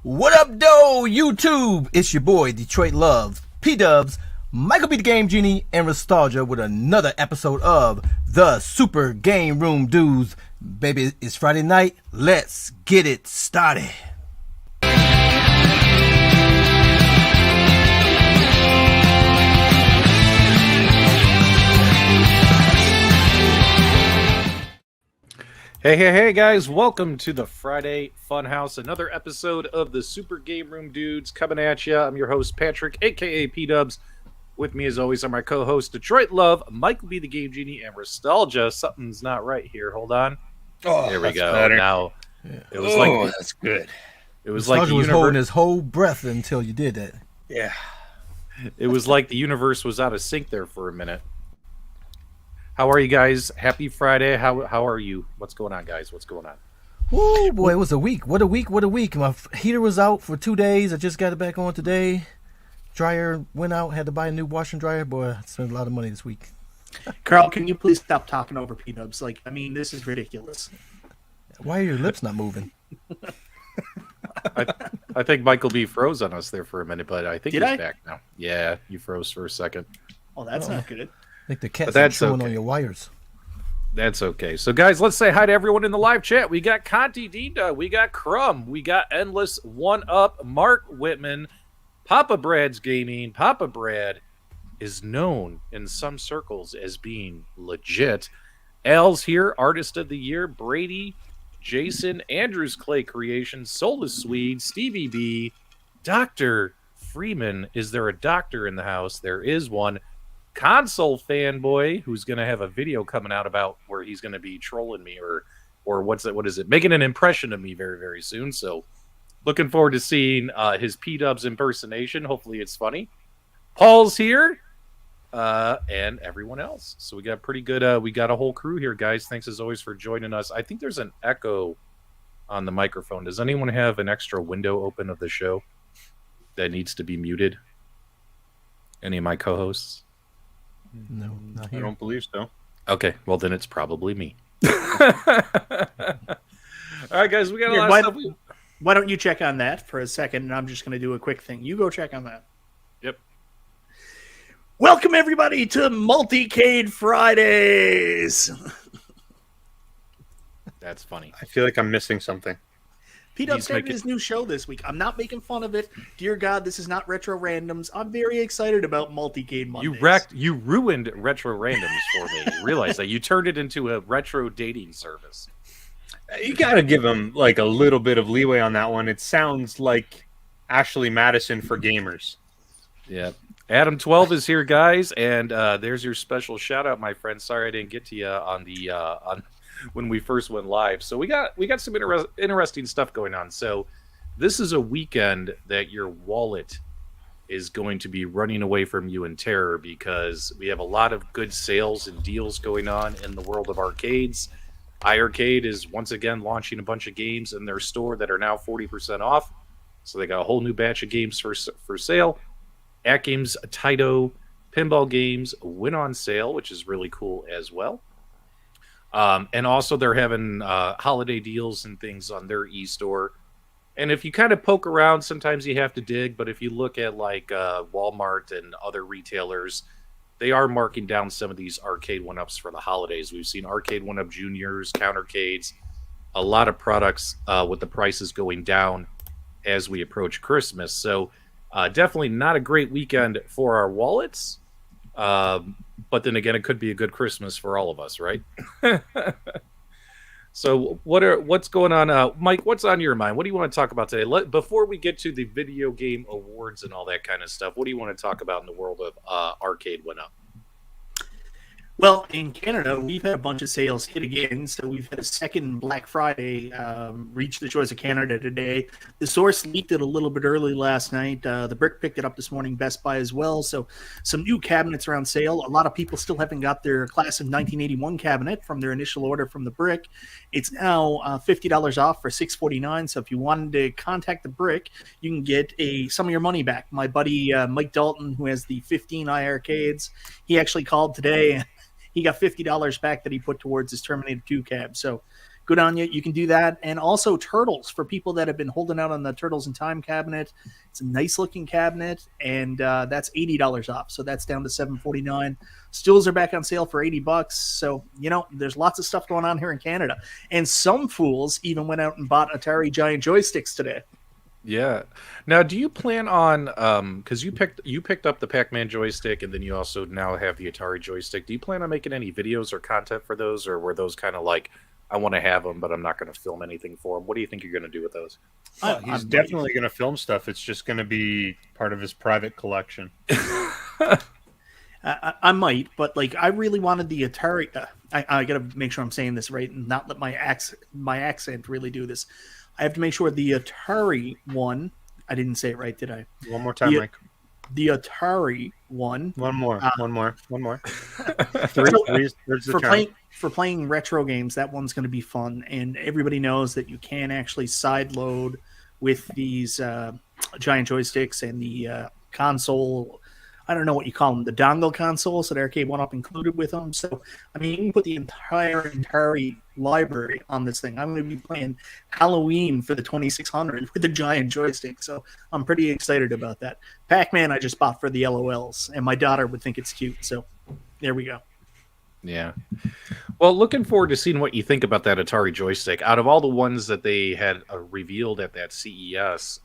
What up, doe, YouTube? It's your boy, Detroit Love, PDubs, MichaelB The Game Genie, and Restalgia with another episode of the Super GameRoom Dudes. Baby, it's Friday night. Let's get it started. Hey guys, welcome to the Friday Funhouse, another episode of the Super GameRoom Dudes coming at you. I'm your host, Patrick, aka PDubs. With me as always are my co-host, Detroit Love, MichaelB The Game Genie, and Restalgia. Something's not right here. Hold on. Oh, there we go. Better. Now, it was like that's good. It was Restalgia like the was universe holding his whole breath until you did that. Yeah. It was like the universe was out of sync there for a minute. How are you guys? Happy Friday. How are you? What's going on, guys? What's going on? Oh boy, it was a week. What a week. My heater was out for 2 days. I just got it back on today. Dryer went out. Had to buy a new washer and dryer. Boy, I spent a lot of money this week. Carl, can you please stop talking over P-Dubs? This is ridiculous. Why are your lips not moving? I think MichaelB froze on us there for a minute, but I think Did he's I? back now. Yeah, you froze for a second. Oh, that's not good. I think the cat's that's chewing okay. on your wires. That's okay. So, guys, let's say hi to everyone in the live chat. We got Conti Dinda, we got Crumb, we got Endless One Up, Mark Whitman, Papa Brad's Gaming. Papa Brad is known in some circles as being legit. Al's here, Artist of the Year, Brady, Jason, Andrews Clay Creations, Soulless Swede, Stevie B, Dr. Freeman. Is there a doctor in the house? There is one. Console Fanboy, who's going to have a video coming out about where he's going to be trolling me or what is it? Making an impression of me very, very soon. So looking forward to seeing his P-Dubs impersonation. Hopefully it's funny. Paul's here and everyone else. So we got pretty good. We got a whole crew here, guys. Thanks as always for joining us. I think there's an echo on the microphone. Does anyone have an extra window open of the show that needs to be muted? Any of my co-hosts? No, not here. I don't believe so. Okay, well then it's probably me. All right, guys, we got a lot of stuff. Why don't you check on that for a second, and I'm just going to do a quick thing. You go check on that. Yep. Welcome, everybody, to Multicade Fridays. That's funny. I feel like I'm missing something. P-Dub started his new show this week. I'm not making fun of it. Dear God, this is not Retro Randoms. I'm very excited about Multicade Mondays. You ruined Retro Randoms for me. You realize that you turned it into a retro dating service. You got to give him like a little bit of leeway on that one. It sounds like Ashley Madison for gamers. Yeah. Adam 12 is here, guys, and there's your special shout out, my friend. Sorry I didn't get to you on the on when we first went live. So we got some interesting stuff going on. So this is a weekend that your wallet is going to be running away from you in terror because we have a lot of good sales and deals going on in the world of arcades. iiRcade is once again launching a bunch of games in their store that are now 40% off. So they got a whole new batch of games for sale. AtGames, Taito, Pinball Games went on sale, which is really cool as well. And also they're having holiday deals and things on their e-store. And if you kind of poke around, sometimes you have to dig. But if you look at like Walmart and other retailers, they are marking down some of these Arcade1Ups for the holidays. We've seen Arcade1Up Juniors, Countercades, a lot of products with the prices going down as we approach Christmas. So definitely not a great weekend for our wallets. But then again, it could be a good Christmas for all of us, right? So what's going on? Mike, what's on your mind? What do you want to talk about today? Before we get to the video game awards and all that kind of stuff, what do you want to talk about in the world of Arcade1Up? Well, in Canada, we've had a bunch of sales hit again. So we've had a second Black Friday reach the shores of Canada today. The source leaked it a little bit early last night. The Brick picked it up this morning, Best Buy as well. So some new cabinets are on sale. A lot of people still haven't got their class of 1981 cabinet from their initial order from the Brick. It's now $50 off for $649. So if you wanted to contact the Brick, you can get some of your money back. My buddy Mike Dalton, who has the 15 iiRcades, he actually called today. He got $50 back that he put towards his Terminator 2 cab. So good on you. You can do that. And also Turtles, for people that have been holding out on the Turtles in Time cabinet. It's a nice looking cabinet, and that's $80 off. So that's down to $749. Stools are back on sale for $80. So, there's lots of stuff going on here in Canada. And some fools even went out and bought Atari giant joysticks today. Yeah. Now, do you plan on because you picked up the Pac-Man joystick, and then you also now have the Atari joystick. Do you plan on making any videos or content for those, or were those kind of like, I want to have them, but I'm not going to film anything for them? What do you think you're going to do with those? He's definitely going to film stuff. It's just going to be part of his private collection. I might, but I really wanted the Atari. I got to make sure I'm saying this right and not let my accent really do this. I have to make sure the Atari one. I didn't say it right, did I? One more time, Mike. The Atari one. One more. For playing retro games, that one's going to be fun, and everybody knows that you can actually side load with these giant joysticks and the console. I don't know what you call them, the dongle consoles that Arcade1Up included with them. So, you can put the entire Atari library on this thing. I'm going to be playing Halloween for the 2600 with the giant joystick. So I'm pretty excited about that. Pac-Man I just bought for the LOLs, and my daughter would think it's cute. So there we go. Yeah. Well, looking forward to seeing what you think about that Atari joystick. Out of all the ones that they had revealed at that CES,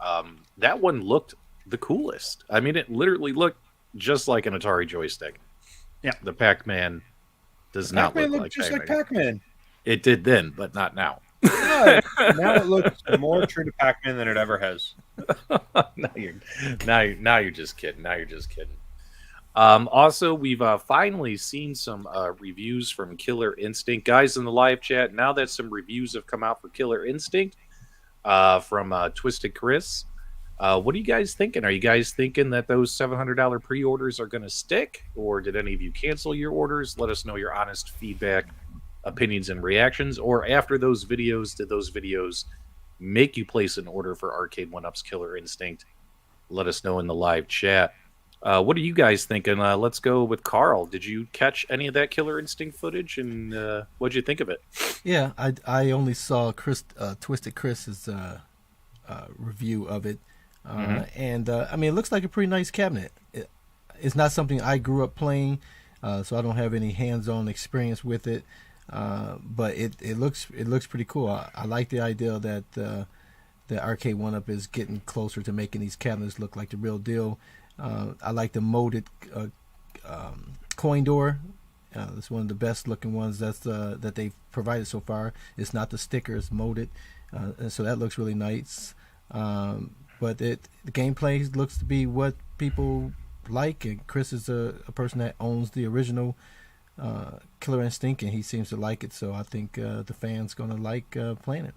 that one looked the coolest. It literally looked just like an Atari joystick. Yeah. The Pac-Man does not look like just Pac-Man. like Pac-Man. It did then, but not now. No, now it looks more true to Pac-Man than it ever has. Now you're just kidding. Now you're just kidding. Also, we've finally seen some reviews from Killer Instinct. Guys in the live chat, now that some reviews have come out for Killer Instinct from Twisted Chris, what are you guys thinking? Are you guys thinking that those $700 pre-orders are going to stick? Or did any of you cancel your orders? Let us know your honest feedback, opinions, and reactions. Or after those videos, did those videos make you place an order for Arcade1Up's Killer Instinct? Let us know in the live chat. What are you guys thinking? Let's go with Carl. Did you catch any of that Killer Instinct footage, and what'd you think of it? Yeah, I only saw Twisted Chris's review of it, and it looks like a pretty nice cabinet. It's not something I grew up playing, so I don't have any hands-on experience with it, but it looks pretty cool. I like the idea that the Arcade1Up is getting closer to making these cabinets look like the real deal. I like the molded coin door. It's one of the best looking ones that they've provided so far. It's not the sticker, it's molded, and so that looks really nice. But the gameplay looks to be what people like, and Chris is a person that owns the original Killer Instinct, and he seems to like it, so I think the fans gonna like playing it.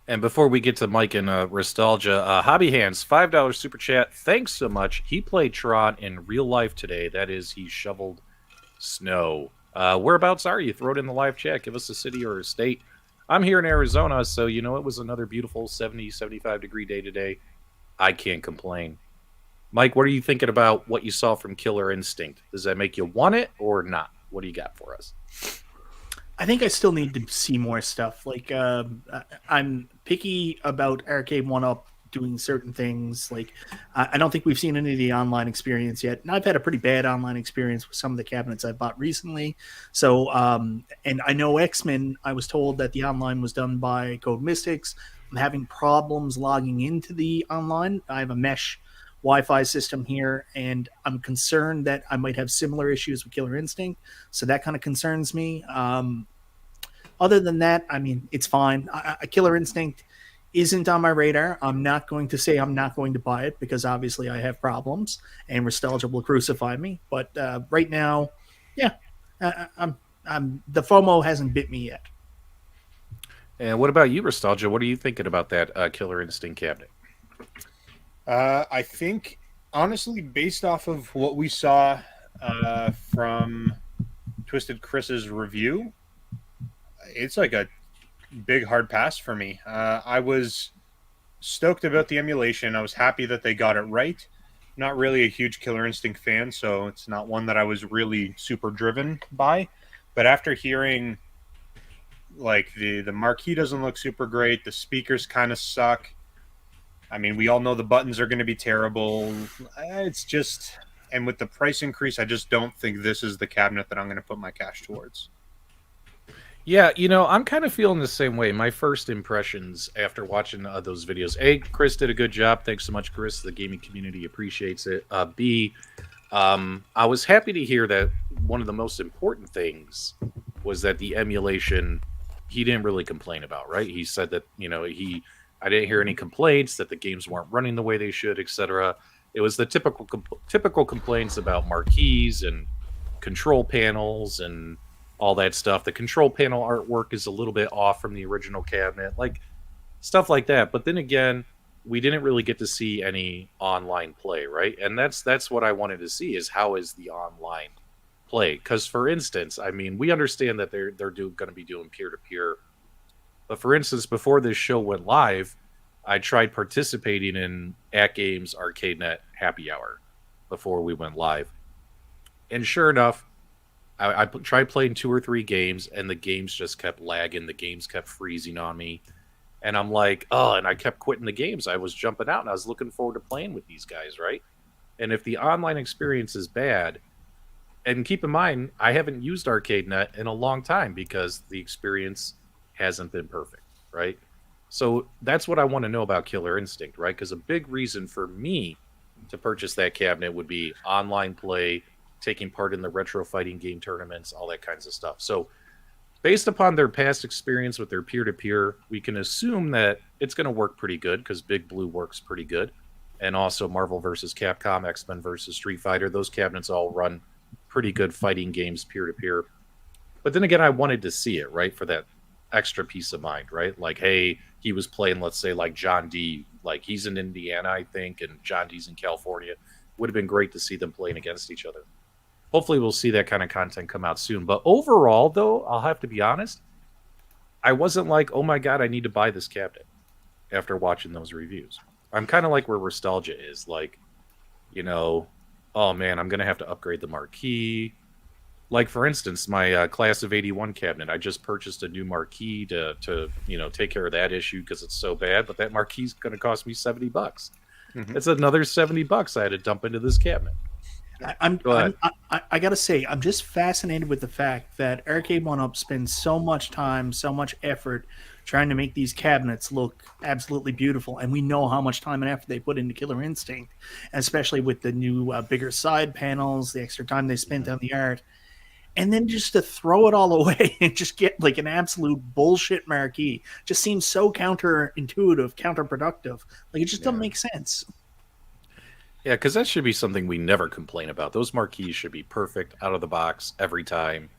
And before we get to Mike and Restalgia, Hobby Hands, $5 super chat. Thanks so much. He played Tron in real life today. That is, he shoveled snow. Whereabouts are you? Throw it in the live chat. Give us a city or a state. I'm here in Arizona, so it was another beautiful 70, 75-degree day today. I can't complain. Mike, what are you thinking about what you saw from Killer Instinct? Does that make you want it or not? What do you got for us? I think I still need to see more stuff. I'm picky about Arcade1Up doing certain things. I don't think we've seen any of the online experience yet. And I've had a pretty bad online experience with some of the cabinets I bought recently. So, and I know X-Men, I was told that the online was done by Code Mystics. I'm having problems logging into the online. I have a mesh Wi-Fi system here, and I'm concerned that I might have similar issues with Killer Instinct, so that kind of concerns me. Other than that, it's fine. Killer Instinct isn't on my radar. I'm not going to say I'm not going to buy it, because obviously I have problems, and Restalgia will crucify me. But right now, yeah, the FOMO hasn't bit me yet. And what about you, Restalgia? What are you thinking about that Killer Instinct cabinet? I think, honestly, based off of what we saw from Twisted Chris's review, it's like a big hard pass for me. I was stoked about the emulation. I was happy that they got it right. Not really a huge Killer Instinct fan, so it's not one that I was really super driven by. But after hearing Like the marquee doesn't look super great. The speakers kind of suck. I mean, we all know the buttons are going to be terrible. It's just, and with the price increase, I just don't think this is the cabinet that I'm going to put my cash towards. Yeah, I'm kind of feeling the same way. My first impressions after watching those videos. A, Chris did a good job. Thanks so much, Chris. The gaming community appreciates it. B, I was happy to hear that one of the most important things was that the emulation, he didn't really complain about, right? He said that, I didn't hear any complaints that the games weren't running the way they should, etc. It was the typical complaints about marquees and control panels and all that stuff. The control panel artwork is a little bit off from the original cabinet, like stuff like that. But then again, we didn't really get to see any online play, right? And that's what I wanted to see, is how is the online play? Because for instance, I mean, we understand that they're going to be doing peer-to-peer. But for instance, before this show went live, I tried participating in AtGames ArcadeNet Happy Hour before we went live. And sure enough, I tried playing 2 or 3 games, and the games just kept lagging. The games kept freezing on me. And I'm like, and I kept quitting the games. I was jumping out, and I was looking forward to playing with these guys, right? And if the online experience is bad, and keep in mind, I haven't used ArcadeNet in a long time because the experience hasn't been perfect, right? So that's what I want to know about Killer Instinct, right? Because a big reason for me to purchase that cabinet would be online play, taking part in the retro fighting game tournaments, all that kinds of stuff. So based upon their past experience with their peer-to-peer, we can assume that it's going to work pretty good because Big Blue works pretty good. And also Marvel vs. Capcom, X-Men vs. Street Fighter, those cabinets all run pretty good fighting games peer-to-peer. But then again, I wanted to see it, right, for that extra peace of mind, right? Like, hey, he was playing, let's say, like John D. Like, he's in Indiana, I think, and John D's in California. Would have been great to see them playing against each other. Hopefully we'll see that kind of content come out soon. But overall, though, I'll have to be honest, I wasn't like, oh my God, I need to buy this cabinet after watching those reviews. I'm kind of like where Restalgia is. Like, oh man, I'm going to have to upgrade the marquee. Like, for instance, my Class of 81 cabinet, I just purchased a new marquee to take care of that issue because it's so bad. But that marquee's going to cost me $70. Mm-hmm. It's another $70 I had to dump into this cabinet. I gotta say, I'm just fascinated with the fact that Arcade1Up spends so much time, so much effort trying to make these cabinets look absolutely beautiful, and we know how much time and effort they put into Killer Instinct, especially with the new bigger side panels, the extra time they spent on the art, and then just to throw it all away and just get like an absolute bullshit marquee just seems so counterintuitive, counterproductive. Like, it just doesn't make sense. Yeah, because that should be something we never complain about. Those marquees should be perfect out of the box every time.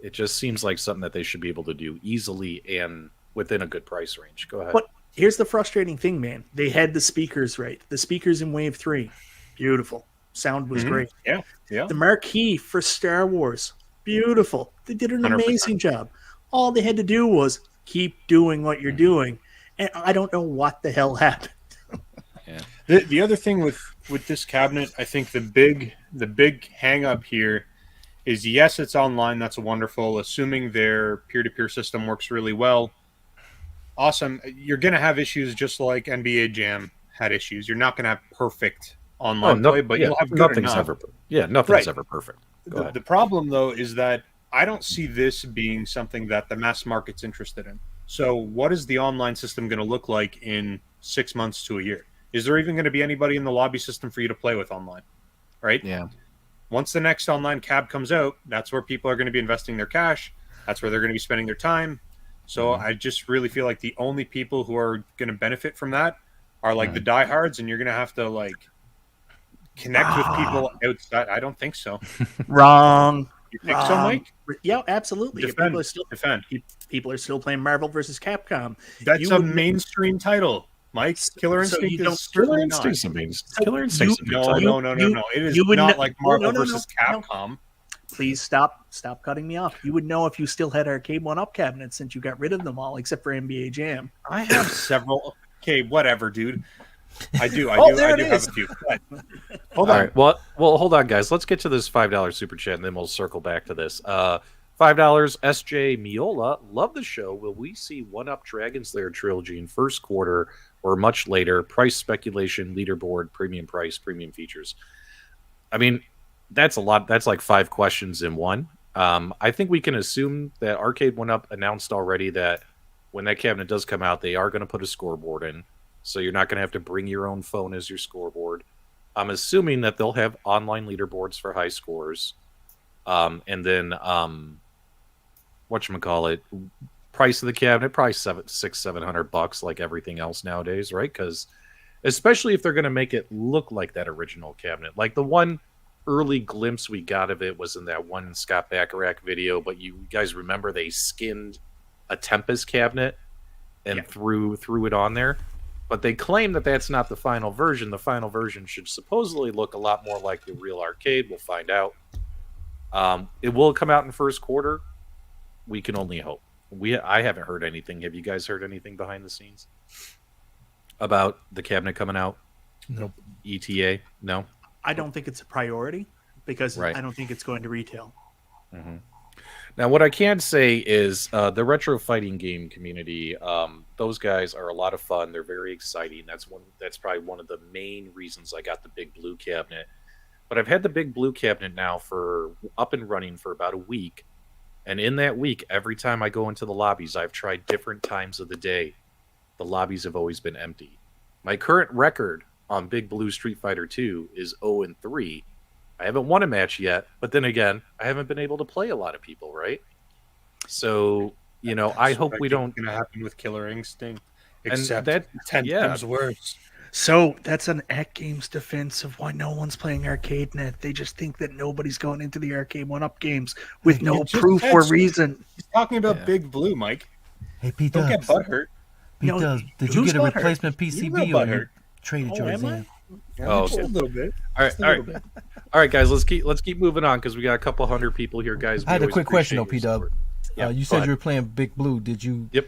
It just seems like something that they should be able to do easily and within a good price range. Go ahead. But here's the frustrating thing, man. They had the speakers right. The speakers in Wave 3, beautiful. Sound was great. Yeah. The marquee for Star Wars, beautiful. They did an amazing job. All they had to do was keep doing what you're doing. And I don't know what the hell happened. Yeah. The other thing with this cabinet, I think the big hang up here is, yes, it's online. That's wonderful. Assuming their peer-to-peer system works really well. Awesome. You're going to have issues just like NBA Jam had issues. You're not going to have perfect online play, but you'll have good nothing's enough. Nothing's ever perfect. The problem, though, is that I don't see this being something that the mass market's interested in. So what is the online system going to look like in 6 months to a year? Is there even going to be anybody in the lobby system for you to play with online? Right? Yeah. Once the next online cab comes out, that's where people are going to be investing their cash. That's where they're going to be spending their time. So I just really feel like the only people who are going to benefit from that are like the diehards, and you're going to have to like connect with people outside. I don't think so. Wrong. You think so, Mike? Yeah, absolutely. Defend. People are still playing Marvel versus Capcom. That's a mainstream title. Mike, Killer Instinct is Killer Instinct's a big title. No. It is not like Marvel versus Capcom. No. Please stop cutting me off. You would know if you still had Arcade1Up cabinets since you got rid of them all, except for NBA Jam. I have several. Okay, whatever, dude. I do have a few. Hold on. Right. Well, hold on, guys. Let's get to this $5 super chat, and then we'll circle back to this. $5. SJ Miola, love the show. Will we see 1UP Dragon Slayer trilogy in first quarter or much later? Price speculation, leaderboard, premium price, premium features. I mean, that's a lot. That's like 5 questions in one. I think we can assume that Arcade1Up announced already that when that cabinet does come out, they are going to put a scoreboard in. So you're not going to have to bring your own phone as your scoreboard. I'm assuming that they'll have online leaderboards for high scores. And then whatchamacallit, price of the cabinet, probably $700 like everything else nowadays, right? Because especially if they're going to make it look like that original cabinet. Like the one early glimpse we got of it was in that one Scott Bacharach video, but you guys remember they skinned a Tempest cabinet and threw it on there. But they claim that that's not the final version. The final version should supposedly look a lot more like the real arcade. We'll find out. It will come out in first quarter. We can only hope. I haven't heard anything. Have you guys heard anything behind the scenes about the cabinet coming out? Nope. ETA? No? I don't think it's a priority because Right. I don't think it's going to retail. Mm-hmm. Now, what I can say is the retro fighting game community, those guys are a lot of fun. They're very exciting. That's probably one of the main reasons I got the Big Blue cabinet. But I've had the Big Blue cabinet now for up and running for about a week. And in that week, every time I go into the lobbies, I've tried different times of the day. The lobbies have always been empty. My current record on Big Blue Street Fighter 2 is 0-3. I haven't won a match yet, but then again, I haven't been able to play a lot of people, right? So, I hope we don't. Going to happen with Killer Instinct, And except that- 10 yeah. times worse. So that's an AtGames defense of why no one's playing ArcadeNet. They just think that nobody's going into the Arcade1Up games with no You just proof said or so. reason. He's talking about Yeah. Big Blue, Mike. Hey, Pete Don't get Dubs. butthurt. Pete No, Dubs, did you who's get a butthurt? replacement You're PCB real or you butthurt. traded Oh, yours am I? in? Oh, Just okay. a little bit. All right, Just a all little right, bit. all right, guys. Let's keep moving on because we got a couple hundred people here, guys. I had We a always quick question though, appreciate P your Dub. support. Yeah, You go said ahead. you were playing Big Blue. Did you Yep.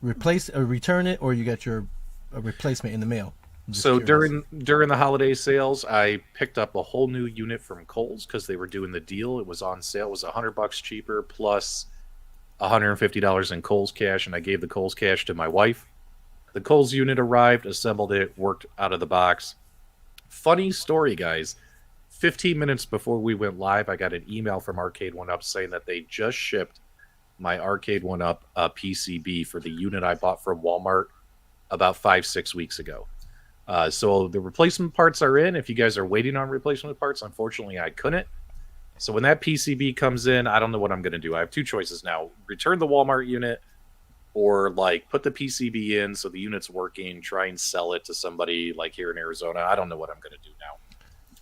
replace or return it, or you got your replacement in the mail? I'm just So curious. during the holiday sales, I picked up a whole new unit from Kohl's because they were doing the deal. It was on sale. It was $100 cheaper plus $150 in Kohl's cash, and I gave the Kohl's cash to my wife. The Kohl's unit arrived, assembled it, worked out of the box. Funny story, guys. 15 minutes before we went live, I got an email from Arcade1Up saying that they just shipped my Arcade1Up PCB for the unit I bought from Walmart about 5-6 weeks ago. So the replacement parts are in. If you guys are waiting on replacement parts, unfortunately, I couldn't. So when that PCB comes in, I don't know what I'm going to do. I have 2 choices now. Return the Walmart unit or put the PCB in so the unit's working, try and sell it to somebody here in Arizona. I don't know what I'm going to do now.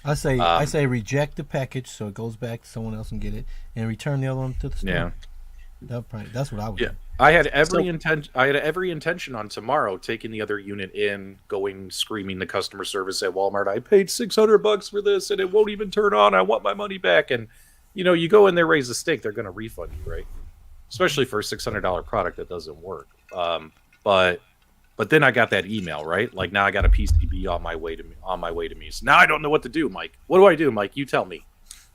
I say reject the package so it goes back to someone else and get it, and return the other one to the store. Yeah. That's what I would Yeah. do. I had every intention on tomorrow taking the other unit in, going screaming to customer service at Walmart. I paid $600 for this and it won't even turn on. I want my money back. And you go in there, raise a stake, they're going to refund you, right? Especially for a $600 product that doesn't work. But then I got that email, right? Now I got a PCB on my way to me. So now I don't know what to do, Mike. What do I do, Mike? You tell me.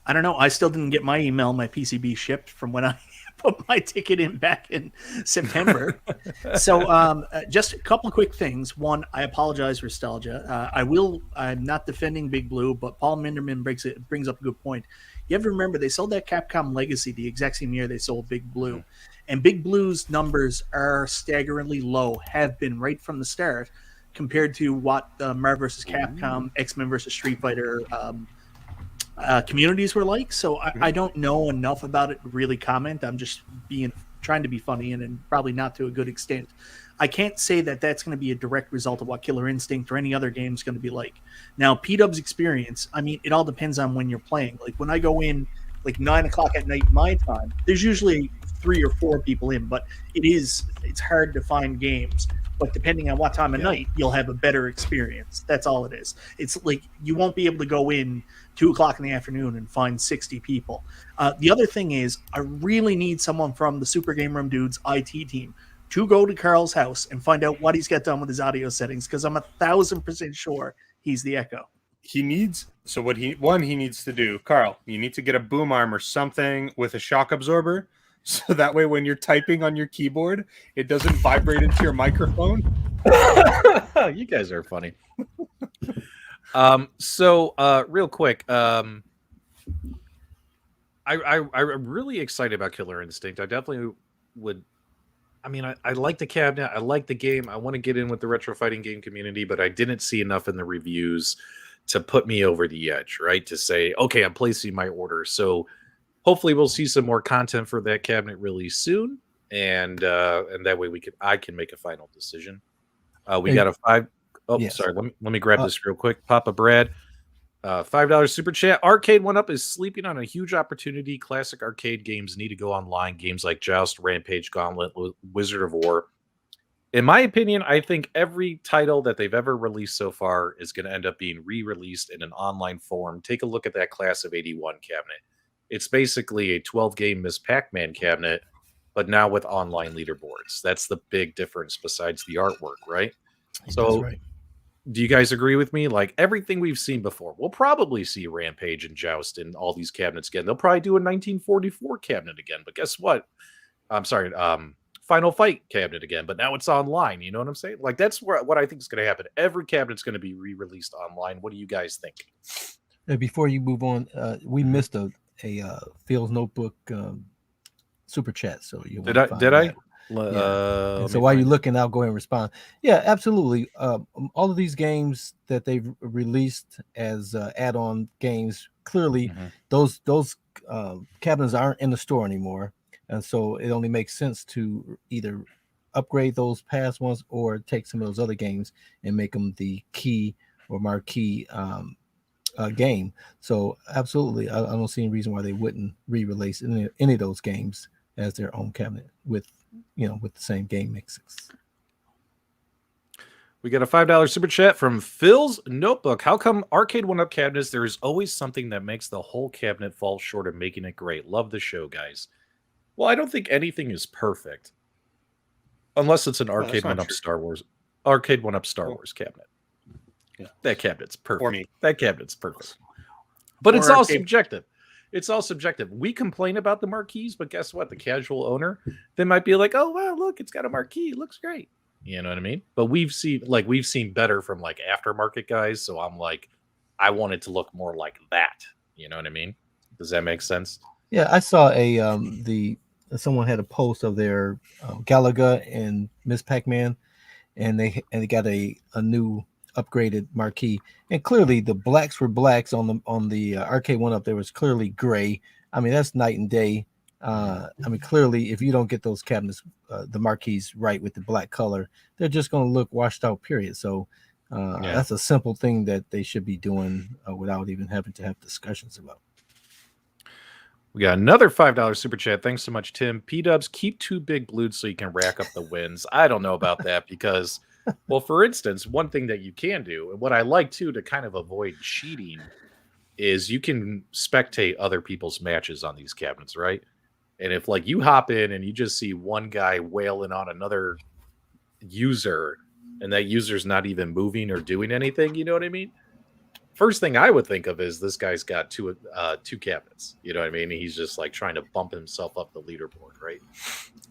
I don't know. I still didn't get my email, my PCB shipped from when I put my ticket in back in September. So just a couple of quick things. One, I apologize for Restalgia. I'm not defending Big Blue, but Paul Minderman brings up a good point. You have to remember they sold that Capcom Legacy the exact same year they sold Big Blue. Mm-hmm. And Big Blue's numbers are staggeringly low, have been right from the start, compared to what Marvel vs. Capcom, X-Men vs. Street Fighter communities were like. So I don't know enough about it to really comment. I'm just trying to be funny and probably not to a good extent. I can't say that that's going to be a direct result of what Killer Instinct or any other game is going to be like. Now, PDubs experience, it all depends on when you're playing. When I go in 9 o'clock at night my time, there's usually 3 or 4 people in, but it's hard to find games. But depending on what time of night, you'll have a better experience. That's all it is. It's you won't be able to go in 2 o'clock in the afternoon and find 60 people. The other thing is, I really need someone from the Super GameRoom Dudes IT team to go to Carl's house and find out what he's got done with his audio settings, because I'm 1,000% sure he's the echo. he needs. So what he needs to do, Carl, you need to get a boom arm or something with a shock absorber, so that way when you're typing on your keyboard, it doesn't vibrate into your microphone. You guys are funny. Real quick, I'm really excited about Killer Instinct. I definitely would. I mean, I like the cabinet. I like the game. I want to get in with the retro fighting game community, but I didn't see enough in the reviews to put me over the edge, right? To say, okay, I'm placing my order. So hopefully we'll see some more content for that cabinet really soon. And that way I can make a final decision. We got a five. Oh, yes. Sorry. Let me grab this real quick. Papa Brad, $5 super chat. Arcade1Up is sleeping on a huge opportunity. Classic arcade games need to go online. Games like Joust, Rampage, Gauntlet, Wizard of War. In my opinion, I think every title that they've ever released so far is going to end up being re-released in an online form. Take a look at that Class of 81 cabinet. It's basically a 12-game Miss Pac-Man cabinet, but now with online leaderboards. That's the big difference besides the artwork, right? So right. Do you guys agree with me? Like everything we've seen before, we'll probably see Rampage and Joust in all these cabinets again. They'll probably do a 1944 cabinet again, but guess what? I'm sorry, Final Fight cabinet again, but now it's online. You know what I'm saying? Like that's what I think is going to happen. Every cabinet's going to be re-released online. What do you guys think? Before you move on, we missed a Phil's Notebook super chat. So you did I? So while you're looking, I'll go ahead and respond. Yeah, absolutely. All of these games that they've released as add-on games, clearly those cabinets aren't in the store anymore, and so it only makes sense to either upgrade those past ones or take some of those other games and make them the key or marquee game. So absolutely, I don't see any reason why they wouldn't re-release any of those games as their own cabinet with the same game mixes. We got a $5 super chat from Phil's Notebook. How come Arcade1Up cabinets, there is always something that makes the whole cabinet fall short of making it great? Love the show, guys. Well, I don't think anything is perfect. Unless it's an Arcade1Up Star Wars. Arcade1Up Star Wars cabinet. Yeah. That cabinet's perfect. For me. That cabinet's perfect. But it's all subjective. It's all subjective. We complain about the marquees, but guess what? The casual owner, they might be like, "Oh wow, look, it's got a marquee. It looks great." You know what I mean? But we've seen better from like aftermarket guys. So I'm like, I want it to look more like that. You know what I mean? Does that make sense? Yeah, I saw someone had a post of their Galaga and Miss Pac-Man, and they got a new upgraded marquee, and clearly the blacks were blacks on the Arcade1Up. There was clearly gray. I mean, that's night and day. I mean, clearly, if you don't get those cabinets, the marquees right with the black color, they're just going to look washed out. Period. So that's a simple thing that they should be doing without even having to have discussions about. We got another $5 super chat. Thanks so much, Tim. PDubs, keep 2 big blues so you can rack up the wins. I don't know about that because. Well, for instance, one thing that you can do, and what I like too to kind of avoid cheating, is you can spectate other people's matches on these cabinets, right? And if like you hop in and you just see one guy wailing on another user, and that user's not even moving or doing anything, you know what I mean? First thing I would think of is this guy's got two cabinets. You know what I mean? He's just like trying to bump himself up the leaderboard, right?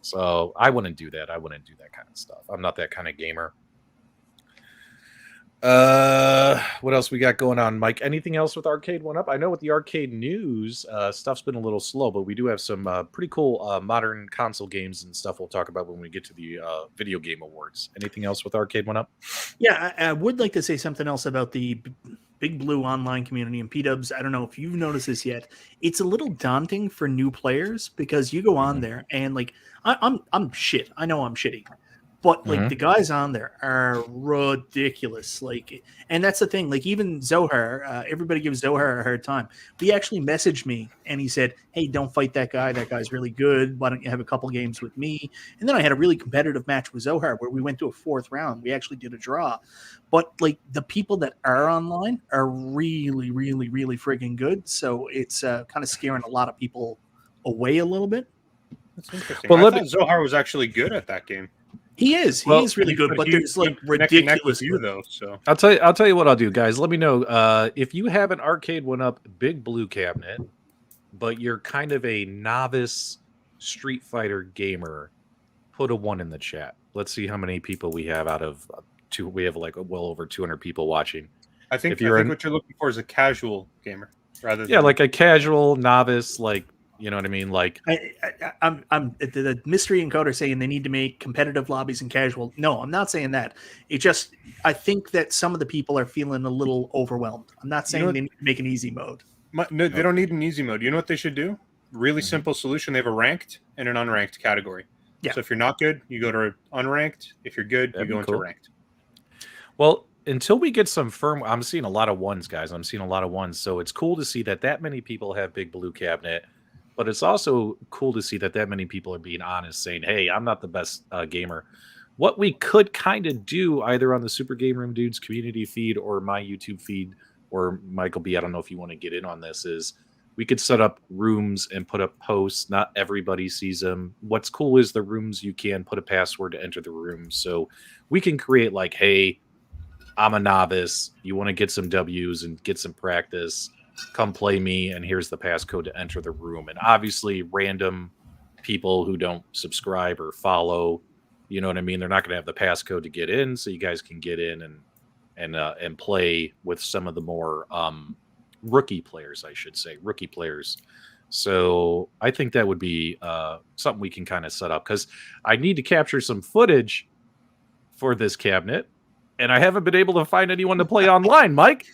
So I wouldn't do that. I wouldn't do that kind of stuff. I'm not that kind of gamer. What else we got going on, Mike? Anything else with Arcade1Up? I know with the arcade news, stuff's been a little slow, but we do have some pretty cool modern console games and stuff we'll talk about when we get to the video game awards. Anything else with Arcade1Up? Yeah, I would like to say something else about the Big Blue online community and PDubs. I don't know if you've noticed this yet. It's a little daunting for new players because you go on there and like I'm shit. I know I'm shitty. But like the guys on there are ridiculous. Like, and that's the thing. Like even Zohar, everybody gives Zohar a hard time. He actually messaged me and he said, "Hey, don't fight that guy. That guy's really good. Why don't you have a couple games with me?" And then I had a really competitive match with Zohar where we went to a 4th round. We actually did a draw. But like the people that are online are really, really, really friggin' good. So it's kind of scaring a lot of people away a little bit. That's interesting. Well, I thought Zohar was actually good at that game. He is really good, but there's like neck and neck ridiculous. with you though. So I'll tell you what I'll do, guys. Let me know if you have an Arcade1Up big blue cabinet, but you're kind of a novice Street Fighter gamer. Put a 1 in the chat. Let's see how many people we have out of two. We have like well over 200 people watching. I think you're what you're looking for is a casual gamer rather than like a casual novice, like, you know what I mean? Like I'm the mystery encoder saying they need to make competitive lobbies and casual. No, I'm not saying that. I think that some of the people are feeling a little overwhelmed. I'm not saying they need to make an easy mode. No, they don't need an easy mode. You know what they should do? Really simple solution. They have a ranked and an unranked category. Yeah. So if you're not good, you go to unranked. If you're good, you go into ranked. Well, until we get some firm, I'm seeing a lot of 1s, guys. I'm seeing a lot of 1s. So it's cool to see that many people have big blue cabinet, but it's also cool to see that many people are being honest, saying, hey, I'm not the best gamer. What we could kind of do either on the Super GameRoom Dudes community feed or my YouTube feed, or Michael B, I don't know if you want to get in on this, is we could set up rooms and put up posts. Not everybody sees them. What's cool is the rooms you can put a password to enter the room. So we can create like, hey, I'm a novice. You want to get some W's and get some practice. Come play me, and here's the passcode to enter the room. And obviously, random people who don't subscribe or follow, you know what I mean? They're not going to have the passcode to get in, so you guys can get in and play with some of the more rookie players, I should say, rookie players. So I think that would be something we can kind of set up, because I need to capture some footage for this cabinet, and I haven't been able to find anyone to play online, Mike.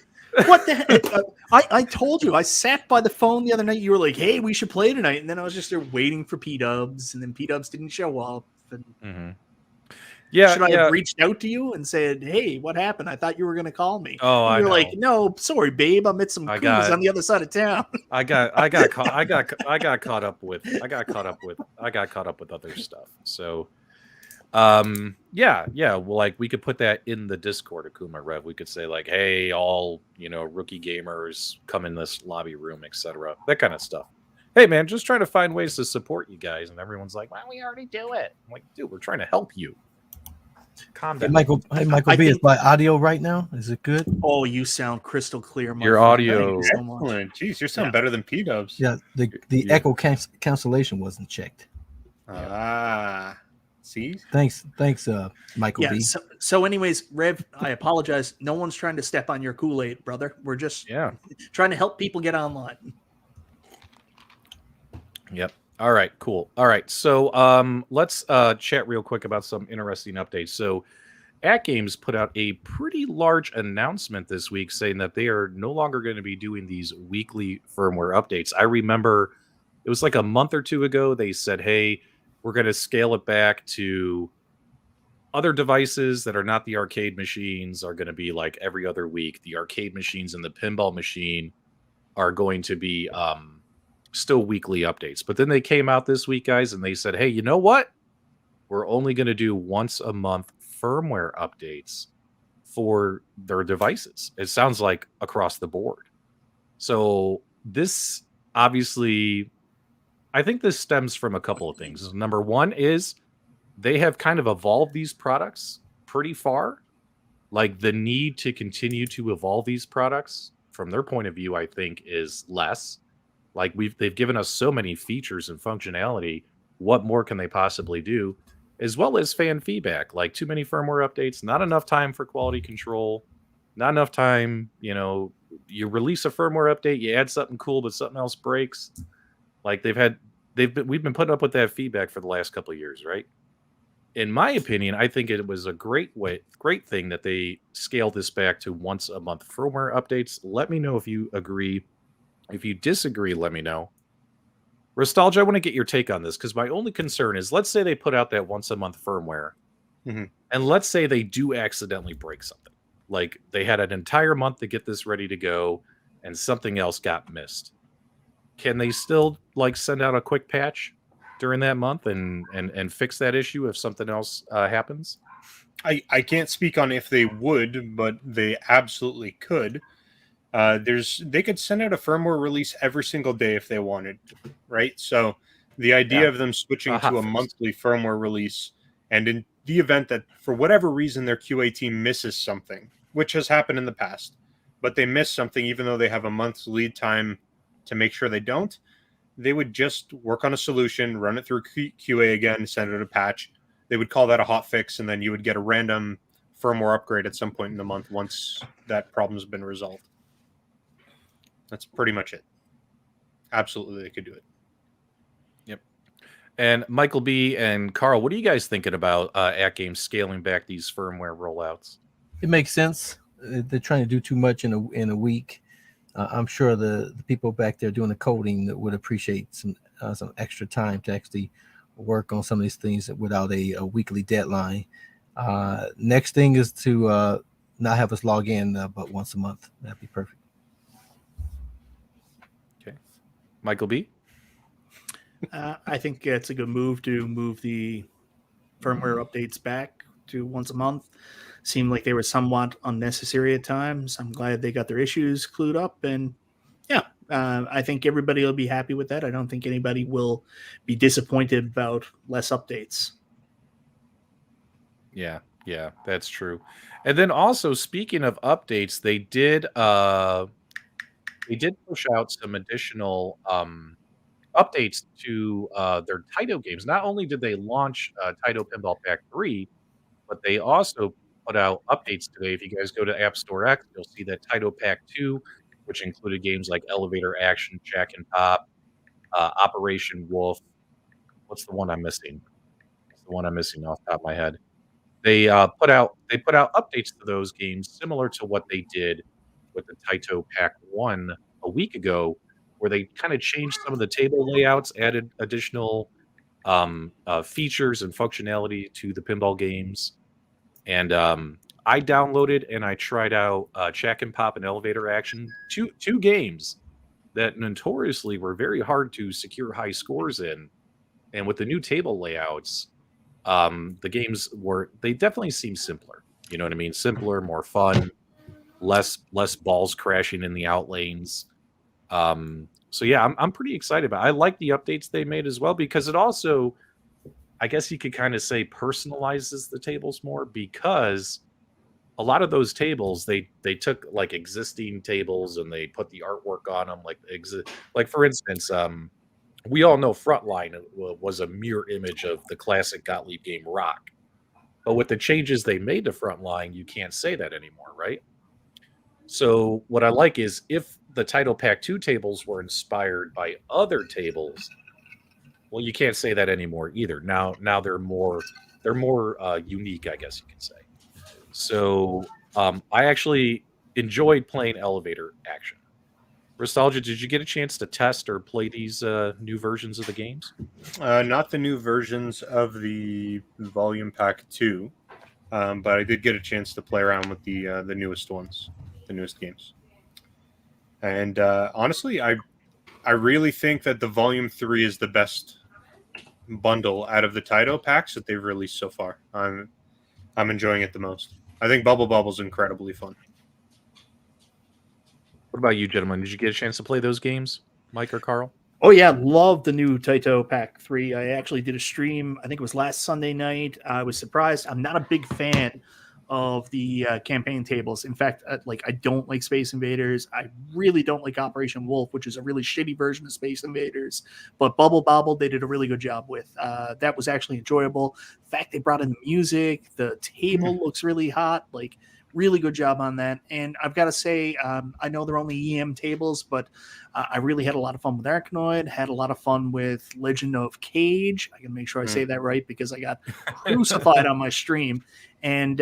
What the heck? I told you. I sat by the phone the other night. You were like, hey, we should play tonight. And then I was just there waiting for PDubs, and then PDubs didn't show up. And Yeah, should I have reached out to you and said, hey, what happened? I thought you were going to call me. Oh, and you're I like, no, sorry, babe. I'm at some cruise on the other sid of town. I got caught up with other stuff. So well, like we could put that in the Discord, Akuma Rev. We could say like, hey, all, you know, rookie gamers, come in this lobby room, etc. That kind of stuff. Hey man, just trying to find ways to support you guys, and everyone's like, why don't we already do it? I'm like, dude, we're trying to help you. Calm down. Hey, Michael B, is my audio right now? Is it good? Oh, you sound crystal clear. Your audio. So much. Excellent. Jeez, you sound better than P-Dubs. Yeah, the echo cancellation wasn't checked. See? Thanks, Michael B. So anyways, Rev, I apologize. No one's trying to step on your Kool-Aid, brother. We're just trying to help people get online. Yep. All right, cool. All right, so let's chat real quick about some interesting updates. So AtGames put out a pretty large announcement this week saying that they are no longer going to be doing these weekly firmware updates. I remember it was like a month or two ago, they said, hey, we're going to scale it back to other devices that are not the arcade machines are going to be like every other week. The arcade machines and the pinball machine are going to be still weekly updates. But then they came out this week, guys, and they said, hey, you know what? We're only going to do once a month firmware updates for their devices. It sounds like across the board. So this obviously, I think this stems from a couple of things. Number one is they have kind of evolved these products pretty far. Like the need to continue to evolve these products from their point of view, I think, is less. Like they've given us so many features and functionality. What more can they possibly do? As well as fan feedback, like too many firmware updates, not enough time for quality control, not enough time. You know, you release a firmware update, you add something cool, but something else breaks. Like we've been putting up with that feedback for the last couple of years, right? In my opinion, I think it was a great thing that they scaled this back to once a month firmware updates. Let me know if you agree. If you disagree, let me know. Restalgia, I want to get your take on this, because my only concern is, let's say they put out that once a month firmware, and let's say they do accidentally break something. Like they had an entire month to get this ready to go, and something else got missed. Can they still like send out a quick patch during that month and fix that issue if something else happens? I can't speak on if they would, but they absolutely could. They could send out a firmware release every single day if they wanted, right? So the idea of them switching to a monthly firmware release and the event that for whatever reason their QA team misses something, which has happened in the past, but they miss something even though they have a month's lead time to make sure they don't, they would just work on a solution, run it through QA again, send it a patch. They would call that a hot fix, and then you would get a random firmware upgrade at some point in the month once that problem's been resolved. That's pretty much it. Absolutely, they could do it. Yep. And Michael B. and Carl, what are you guys thinking about AtGames scaling back these firmware rollouts? It makes sense. They're trying to do too much in a week. I'm sure the people back there doing the coding that would appreciate some extra time to actually work on some of these things without a weekly deadline. Next thing is to not have us log in but once a month. That'd be perfect. Okay. Michael B. I think it's a good move to move the firmware updates back to once a month. Seemed like they were somewhat unnecessary at times. I'm glad they got their issues clued up, and I think everybody will be happy with that. I don't think anybody will be disappointed about less updates. Yeah, that's true. And then also, speaking of updates, they did push out some additional updates to their Taito games. Not only did they launch Taito Pinball Pack 3, but they also put out updates today. If you guys go to App Store X, you'll see that Taito Pack 2, which included games like Elevator Action, Jack and Pop, Operation Wolf. What's the one I'm missing? What's the one I'm missing off the top of my head? They put out updates to those games similar to what they did with the Taito Pack 1 a week ago, where they kind of changed some of the table layouts, added additional features and functionality to the pinball games. And I downloaded and I tried out Jack and Pop and Elevator Action, two games that notoriously were very hard to secure high scores in. And with the new table layouts, the games they definitely seem simpler. You know what I mean? Simpler, more fun, less balls crashing in the out lanes. So yeah, I'm pretty excited about it. I like the updates they made as well, because it also, I guess you could kind of say, personalizes the tables more, because a lot of those tables, they took like existing tables and they put the artwork on them. Like for instance, we all know Frontline was a mirror image of the classic Gottlieb game Rock. But with the changes they made to Frontline, you can't say that anymore, right? So what I like is if the Taito Pack 2 tables were inspired by other tables, well, you can't say that anymore either. Now they're more unique, I guess you could say. So I actually enjoyed playing Elevator Action. Restalgia, did you get a chance to test or play these new versions of the games? Not the new versions of the Volume Pack 2, but I did get a chance to play around with the newest ones, the newest games. And honestly, I really think that the Volume 3 is the best bundle out of the Taito packs that they've released so far. I'm enjoying it the most. I think Bubble Bubble's incredibly fun. What about you, gentlemen? Did you get a chance to play those games, Mike or Carl? Oh yeah, love the new Taito Pack 3. I actually did a stream, I think it was last Sunday night. I was surprised. I'm not a big fan of the campaign tables. In fact, I don't like Space Invaders. I really don't like Operation Wolf, which is a really shitty version of Space Invaders. But Bubble Bobble, they did a really good job with. That was actually enjoyable. In fact, they brought in the music. The table looks really hot. Really good job on that. And I've got to say, I know they're only EM tables, but I really had a lot of fun with Arkanoid, had a lot of fun with Legend of Cage. I can make sure I say that right, because I got crucified on my stream. And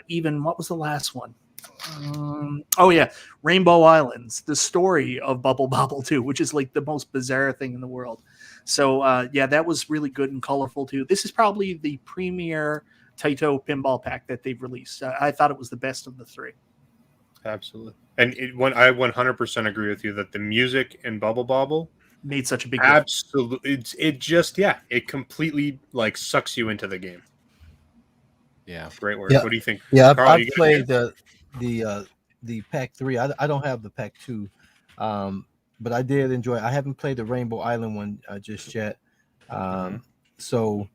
even, what was the last one? Rainbow Islands, the story of Bubble Bobble 2, which is like the most bizarre thing in the world. So that was really good and colorful too. This is probably the premier Taito pinball pack that they've released. I thought it was the best of the three. Absolutely. And I 100% agree with you that the music in Bubble Bobble made such a big difference. Absolutely. It completely sucks you into the game. Yeah. Great work. Yeah. What do you think? Yeah, Carl, I've played the Pack 3. I don't have the Pack 2. But I did enjoy it. I haven't played the Rainbow Island one just yet. So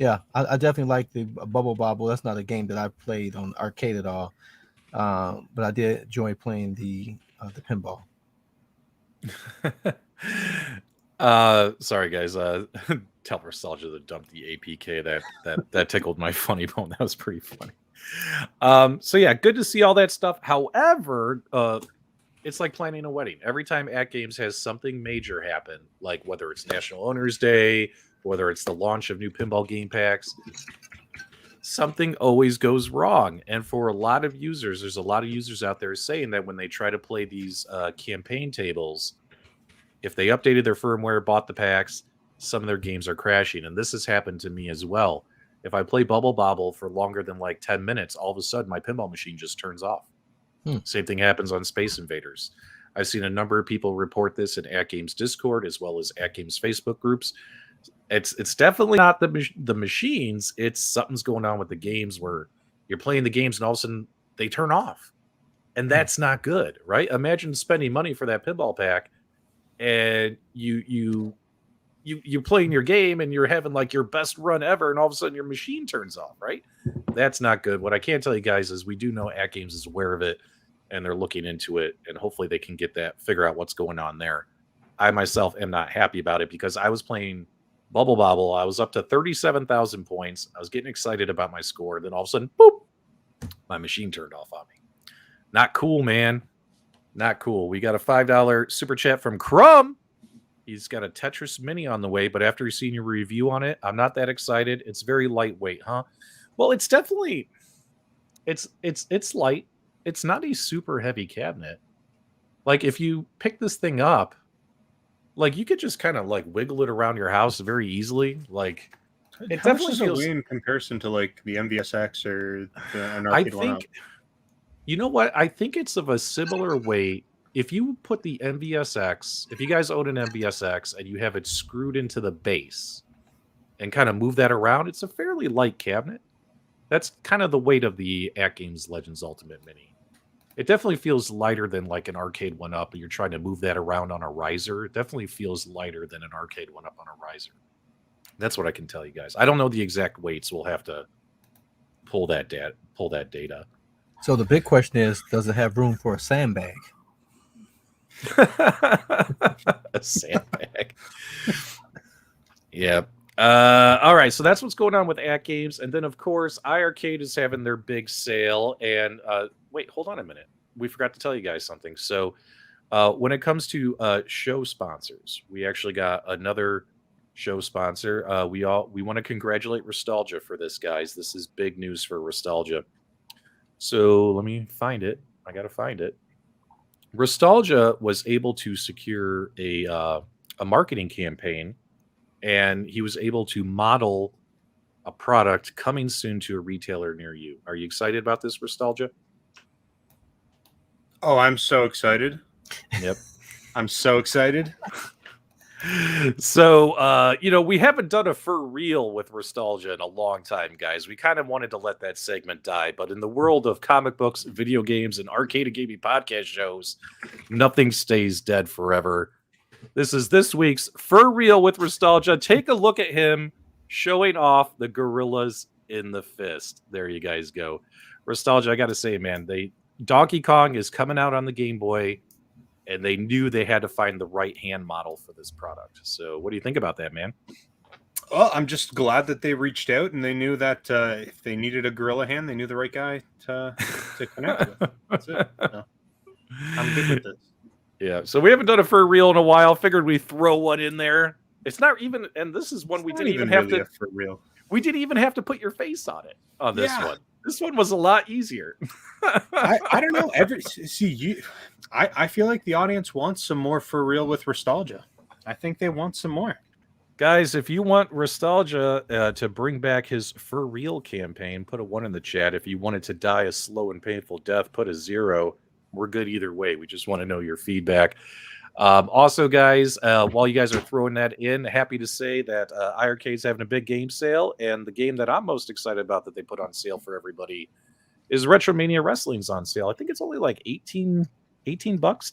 Yeah, I definitely like the Bubble Bobble. That's not a game that I played on arcade at all, but I did enjoy playing the pinball. Sorry guys. Tell Restalgia to dump the APK. That tickled my funny bone. That was pretty funny. So yeah, good to see all that stuff. However, it's like planning a wedding. Every time AtGames has something major happen, like whether it's National Owners Day, whether it's the launch of new pinball game packs, something always goes wrong. And for a lot of users, there's a lot of users out there saying that when they try to play these campaign tables, if they updated their firmware, bought the packs, some of their games are crashing. And this has happened to me as well. If I play Bubble Bobble for longer than like 10 minutes, all of a sudden my pinball machine just turns off. Same thing happens on Space Invaders. I've seen a number of people report this in AtGames Discord as well as AtGames Facebook groups. It's definitely not the machines. It's something's going on with the games where you're playing the games and all of a sudden they turn off. And that's not good, right? Imagine spending money for that pinball pack and you playing your game and you're having like your best run ever and all of a sudden your machine turns off, right? That's not good. What I can tell you guys is we do know AtGames is aware of it and they're looking into it and hopefully they can figure out what's going on there. I myself am not happy about it because I was playing Bubble Bobble. I was up to 37,000 points. I was getting excited about my score. Then all of a sudden, boop, my machine turned off on me. Not cool, man. Not cool. We got a $5 super chat from Crumb. He's got a Tetris Mini on the way, but after seeing your review on it, I'm not that excited. It's very lightweight, huh? Well, it's definitely it's light. It's not a super heavy cabinet. Like if you pick this thing up, like you could just kind of like wiggle it around your house very easily. Like it How much definitely does it feels weigh in comparison to like the MVSX or an I Arcade1Up? think you know what? I think it's of a similar weight. If you put the MVSX, if you guys own an MVSX and you have it screwed into the base and kind of move that around, it's a fairly light cabinet. That's kind of the weight of the AtGames Legends Ultimate Mini. It definitely feels lighter than like an Arcade1Up. You're trying to move that around on a riser. It definitely feels lighter than an Arcade1Up on a riser. That's what I can tell you guys. I don't know the exact weights. We'll have to pull that data. So the big question is, does it have room for a sandbag? A sandbag. Yeah. All right. So that's what's going on with AtGames. And then, of course, iiRcade is having their big sale. And wait, hold on a minute. We forgot to tell you guys something. So when it comes to show sponsors, we actually got another show sponsor. We want to congratulate Restalgia for this, guys. This is big news for Restalgia. So let me find it. I got to find it. Restalgia was able to secure a marketing campaign, and he was able to model a product coming soon to a retailer near you. Are you excited about this, Restalgia? Oh, I'm so excited. Yep. I'm so excited. So, we haven't done a for real with Restalgia in a long time, guys. We kind of wanted to let that segment die, but in the world of comic books, video games, and arcade and gaming podcast shows, nothing stays dead forever. This is this week's For Real with Restalgia. Take a look at him showing off the gorillas in the fist. There you guys go. Restalgia, I got to say, man, Donkey Kong is coming out on the Game Boy, and they knew they had to find the right hand model for this product. So what do you think about that, man? Well, I'm just glad that they reached out and they knew that if they needed a gorilla hand, they knew the right guy to connect with. That's it. So, I'm good with this. Yeah, so we haven't done a for real in a while. Figured we'd throw one in there. It's not even, and this is one we didn't even have to. For real. We didn't even have to put your face on it on this one. This one was a lot easier. I don't know. I feel like the audience wants some more For Real with Restalgia. I think they want some more. Guys, if you want Restalgia to bring back his For Real campaign, put a 1 in the chat. If you wanted to die a slow and painful death, put a 0. We're good either way. We just want to know your feedback. Also, guys, while you guys are throwing that in, happy to say that iiRcade's having a big game sale, and the game that I'm most excited about that they put on sale for everybody is Retromania Wrestling's on sale. I think it's only like $18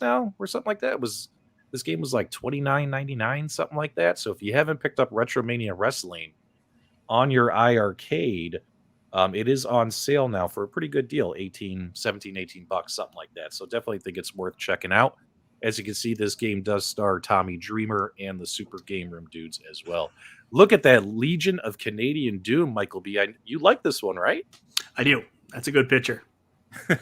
now or something like that. This game was like $29.99, something like that. So if you haven't picked up Retromania Wrestling, on your iArcade, it is on sale now for a pretty good deal, 17, 18 bucks, something like that. So definitely think it's worth checking out. As you can see, this game does star Tommy Dreamer and the Super GameRoom Dudes as well. Look at that Legion of Canadian Doom, Michael B. You like this one, right? I do. That's a good picture.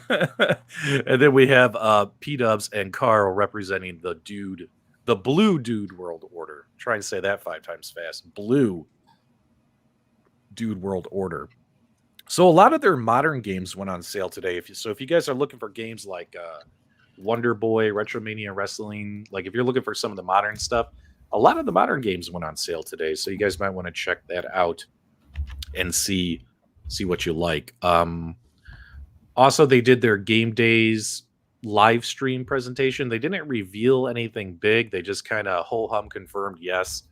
And then we have PDubs and Carl representing the Blue Dude World Order. Try and say that 5 times fast. Blue Dude World Order. So a lot of their modern games went on sale today. If you guys are looking for games like Wonder Boy, Retromania Wrestling, like if you're looking for some of the modern stuff, a lot of the modern games went on sale today. So you guys might want to check that out and see what you like. Also, they did their Game Days live stream presentation. They didn't reveal anything big. They just kind of ho-hum confirmed yes.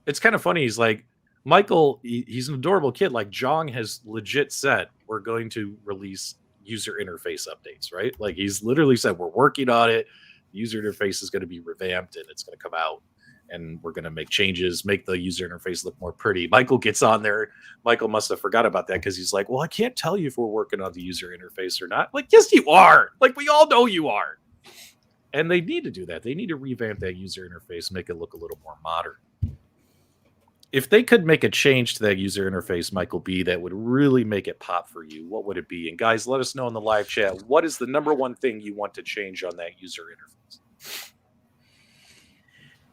It's kind of funny. He's like, Michael, he's an adorable kid. Like, Jong has legit said, we're going to release user interface updates, right? Like, he's literally said, we're working on it. The user interface is going to be revamped and it's going to come out. And we're going to make changes, make the user interface look more pretty. Michael gets on there. Michael must have forgot about that because he's like, well, I can't tell you if we're working on the user interface or not. Like, yes, you are. Like, we all know you are. And they need to do that. They need to revamp that user interface, make it look a little more modern. If they could make a change to that user interface, Michael B, that would really make it pop for you, what would it be? And guys, let us know in the live chat, what is the number one thing you want to change on that user interface?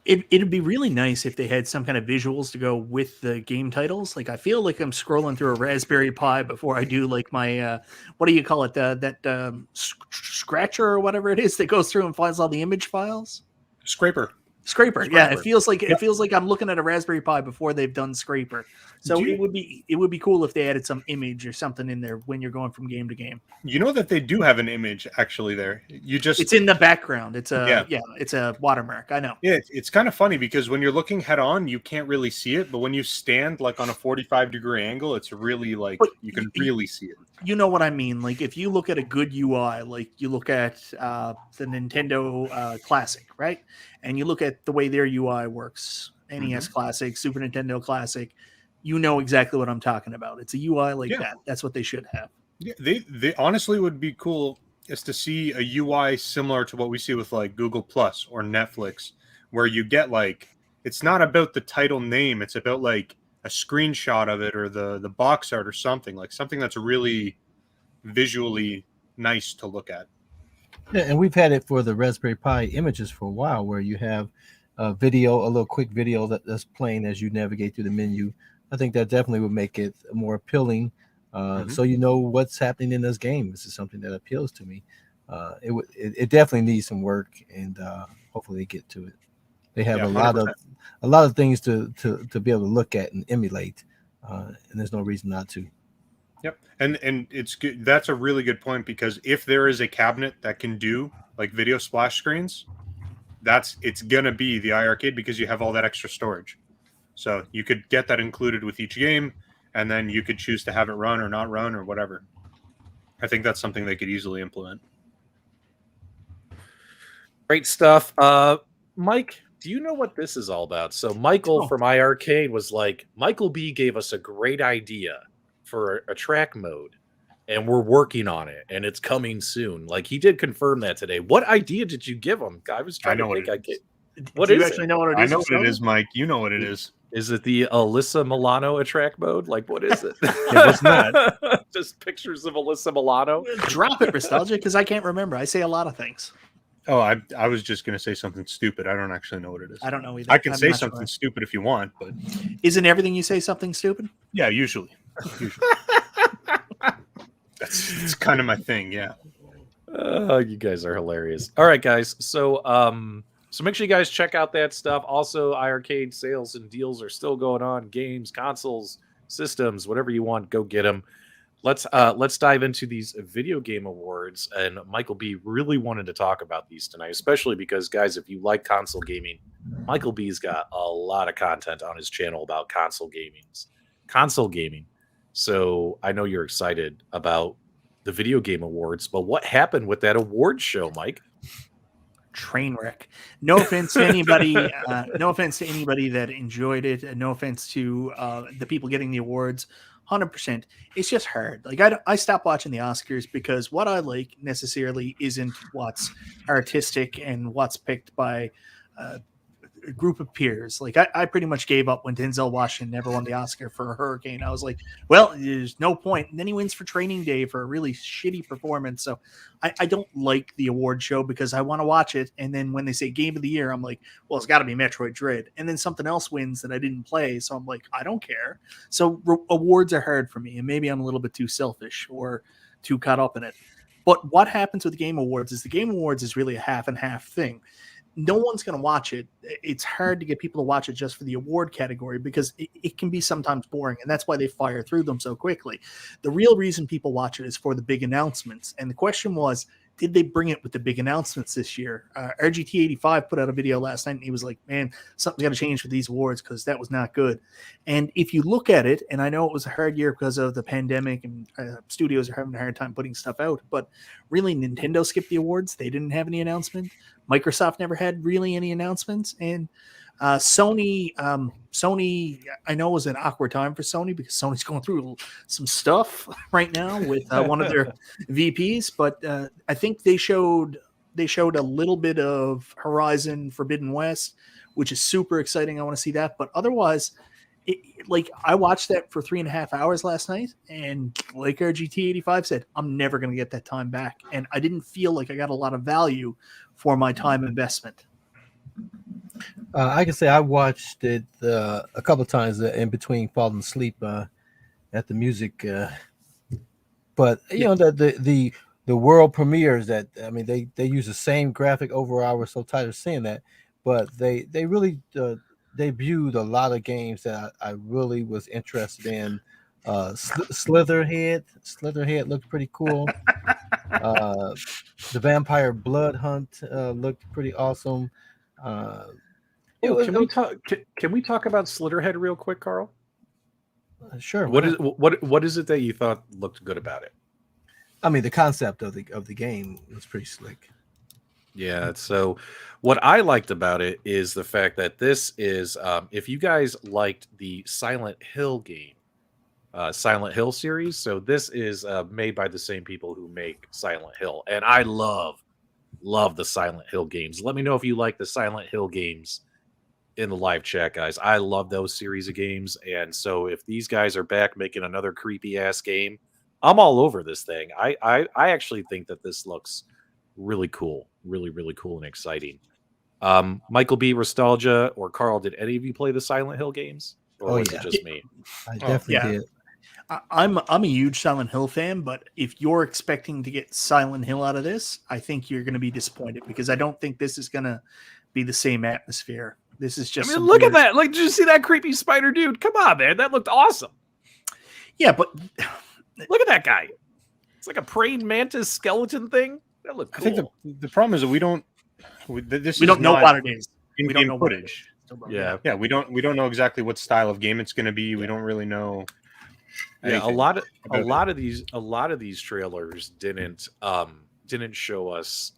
It'd be really nice if they had some kind of visuals to go with the game titles. Like, I feel like I'm scrolling through a Raspberry Pi before I do like my what do you call it? That scratcher or whatever it is that goes through and finds all the image files. Scraper. Yeah, it feels like I'm looking at a Raspberry Pi before they've done Scraper. So it would be cool if they added some image or something in there when you're going from game to game. You know that they do have an image actually there. It's in the background. It's a watermark. I know. Yeah, it's kind of funny because when you're looking head on, you can't really see it, but when you stand like on a 45-degree angle, it's really like you can really see it. You know what I mean? Like, if you look at a good UI, like you look at the Nintendo Classic, right? And you look at the way their UI works, NES Classic, Super Nintendo Classic, you know exactly what I'm talking about. It's a UI like that. That's what they should have. Yeah, they honestly would be cool is to see a UI similar to what we see with like Google Plus or Netflix, where you get like, it's not about the title name, it's about like a screenshot of it or the box art or something that's really visually nice to look at. Yeah, and we've had it for the Raspberry Pi images for a while, where you have a little quick video that's playing as you navigate through the menu. I think that definitely would make it more appealing, so you know what's happening in this game. This is something that appeals to me. It definitely needs some work, and hopefully they get to it. They have a lot of things to be able to look at and emulate, and there's no reason not to. Yep, and it's good. That's a really good point, because if there is a cabinet that can do like video splash screens, it's gonna be the iArcade, because you have all that extra storage. So you could get that included with each game, and then you could choose to have it run or not run or whatever. I think that's something they could easily implement. Great stuff. Mike, do you know what this is all about? So Michael from iArcade was like, Michael B gave us a great idea for a track mode, and we're working on it, and it's coming soon. Like, he did confirm that today. What idea did you give him? I was trying to think. Do you actually know what it is? I know what it is, Mike. You know what it is. Is it the Alyssa Milano track mode? Like, what is it? What's that? Just pictures of Alyssa Milano. Drop it, Restalgia, because I can't remember. I say a lot of things. Oh, I was just going to say something stupid. I don't actually know what it is. I don't know either. I can say something stupid if you want, but isn't everything you say something stupid? Yeah, usually. That's kind of my thing. Yeah. You guys are hilarious. All right, guys. So make sure you guys check out that stuff. Also, iArcade sales and deals are still going on. Games, consoles, systems, whatever you want, go get them. Let's dive into these video game awards. And Michael B really wanted to talk about these tonight, especially because, guys, if you like console gaming, Michael B's got a lot of content on his channel about console gaming. So I know you're excited about the video game awards, but what happened with that award show, Mike? train wreck. No offense to anybody. No offense to anybody that enjoyed it. And no offense to the people getting the awards. 100%. It's just hard. Like I stopped watching the Oscars because what I like necessarily isn't what's artistic and what's picked by a group of peers. Like I pretty much gave up when Denzel Washington never won the Oscar for a Hurricane. I was like, well, there's no point. And then he wins for Training Day for a really shitty performance. So I don't like the award show because I want to watch it. And then when they say Game of the Year, I'm like, well, it's got to be Metroid Dread. And then something else wins that I didn't play. So I'm like, I don't care. So awards are hard for me. And maybe I'm a little bit too selfish or too caught up in it. But what happens with the Game Awards is the Game Awards is really a half and half thing. No one's going to watch it. It's hard to get people to watch it just for the award category because it can be sometimes boring, and that's why they fire through them so quickly. The real reason people watch it is for the big announcements, and the question was, did they bring it with the big announcements this year? RGT85 put out a video last night, and he was like, man, something's got to change for these awards because that was not good. And if you look at it, and I know it was a hard year because of the pandemic and studios are having a hard time putting stuff out, but really Nintendo skipped the awards. They didn't have any announcement. Microsoft never had really any announcements. And Sony, I know it was an awkward time for Sony because Sony's going through some stuff right now with one of their VPs. But I think they showed a little bit of Horizon Forbidden West, which is super exciting. I want to see that. But otherwise, I watched that for 3.5 hours last night, and like our GT85 said, I'm never going to get that time back. And I didn't feel like I got a lot of value for my time investment. I can say I watched it a couple of times in between falling asleep at the music. But you know the world premieres that they use the same graphic overall. We're so tired of seeing that, but they really debuted a lot of games that I really was interested in. Slitherhead looked pretty cool. The Vampire Blood Hunt looked pretty awesome. Can we talk about Slitherhead real quick, Carl? Sure. What is it that you thought looked good about it? I mean, the concept of the game was pretty slick. Yeah. So, what I liked about it is the fact that this is, if you guys liked the Silent Hill game, Silent Hill series, so this is made by the same people who make Silent Hill, and I love the Silent Hill games. Let me know if you like the Silent Hill games in the live chat, guys. I love those series of games, and so if these guys are back making another creepy ass game, I'm all over this thing. I actually think that this looks really cool, really cool and exciting. Michael B, Restalgia, or Carl, did any of you play the Silent Hill games, or was it just me? I definitely did. I'm a huge Silent Hill fan, but if you're expecting to get Silent Hill out of this, I think you're going to be disappointed because I don't think this is going to be the same atmosphere. This is just. Look at that! Like, did you see that creepy spider dude? Come on, man, that looked awesome. Yeah, but look at that guy. It's like a praying mantis skeleton thing. That looked cool. I think the problem is that we don't know what it is. We don't know footage. Yeah, we don't know exactly what style of game it's going to be. We don't really know. Yeah, a lot of these trailers didn't show us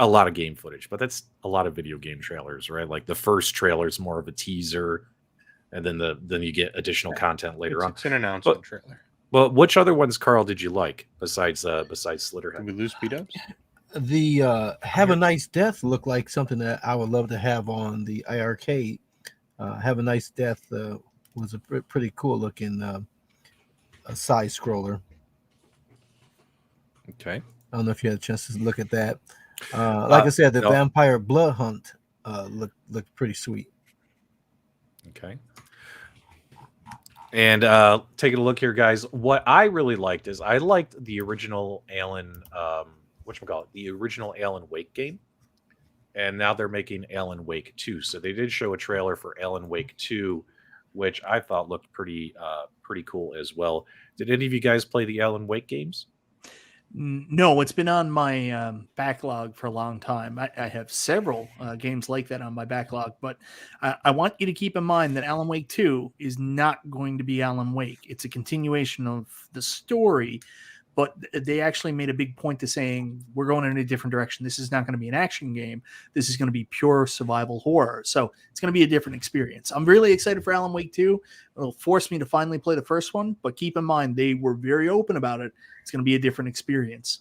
a lot of game footage, but that's a lot of video game trailers, right? Like the first trailer is more of a teaser, and then you get additional content later on. It's an announcement trailer. Well, which other ones, Carl, did you like besides Slitherhead? Did we lose PDubs? The Have a Nice Death looked like something that I would love to have on the iiRcade. Have a Nice Death was a pretty cool looking a side scroller. Okay. I don't know if you had a chance to look at that. Like I said, the Vampire Blood Hunt looked pretty sweet. Okay. And taking a look here, guys, what I really liked is I liked the original Alan, the original Alan Wake game. And now they're making Alan Wake 2. So they did show a trailer for Alan Wake 2, which I thought looked pretty cool as well. Did any of you guys play the Alan Wake games? No, it's been on my backlog for a long time. I have several games like that on my backlog, but I want you to keep in mind that Alan Wake 2 is not going to be Alan Wake. It's a continuation of the story, but they actually made a big point to saying we're going in a different direction. This is not going to be an action game. This is going to be pure survival horror. So it's going to be a different experience. I'm really excited for Alan Wake 2. It'll force me to finally play the first one, but keep in mind they were very open about it. It's going to be a different experience.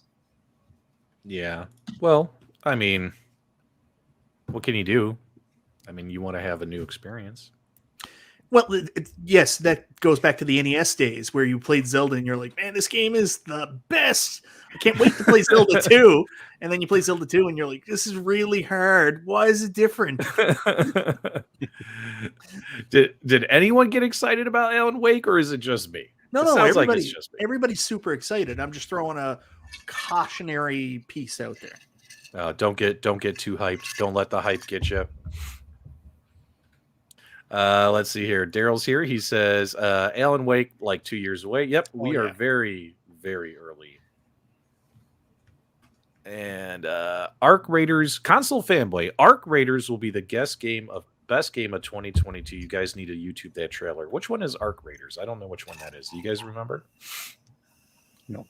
Yeah. Well, I mean, what can you do? I mean, you want to have a new experience. Well, yes, that goes back to the NES days where you played Zelda and you're like, man, this game is the best. I can't wait to play Zelda 2. And then you play Zelda 2 and you're like, this is really hard. Why is it different? Did anyone get excited about Alan Wake, or is it just me? No, everybody's super excited. I'm just throwing a cautionary piece out there. Don't get too hyped. Don't let the hype get you. Let's see here. Daryl's here. He says, Alan Wake, like 2 years away. Yep, we are very, very early. And Arc Raiders, console fanboy. Arc Raiders will be the best game of 2022. You guys need to YouTube that trailer. Which one is Arc Raiders? I don't know which one that is. Do you guys remember? No.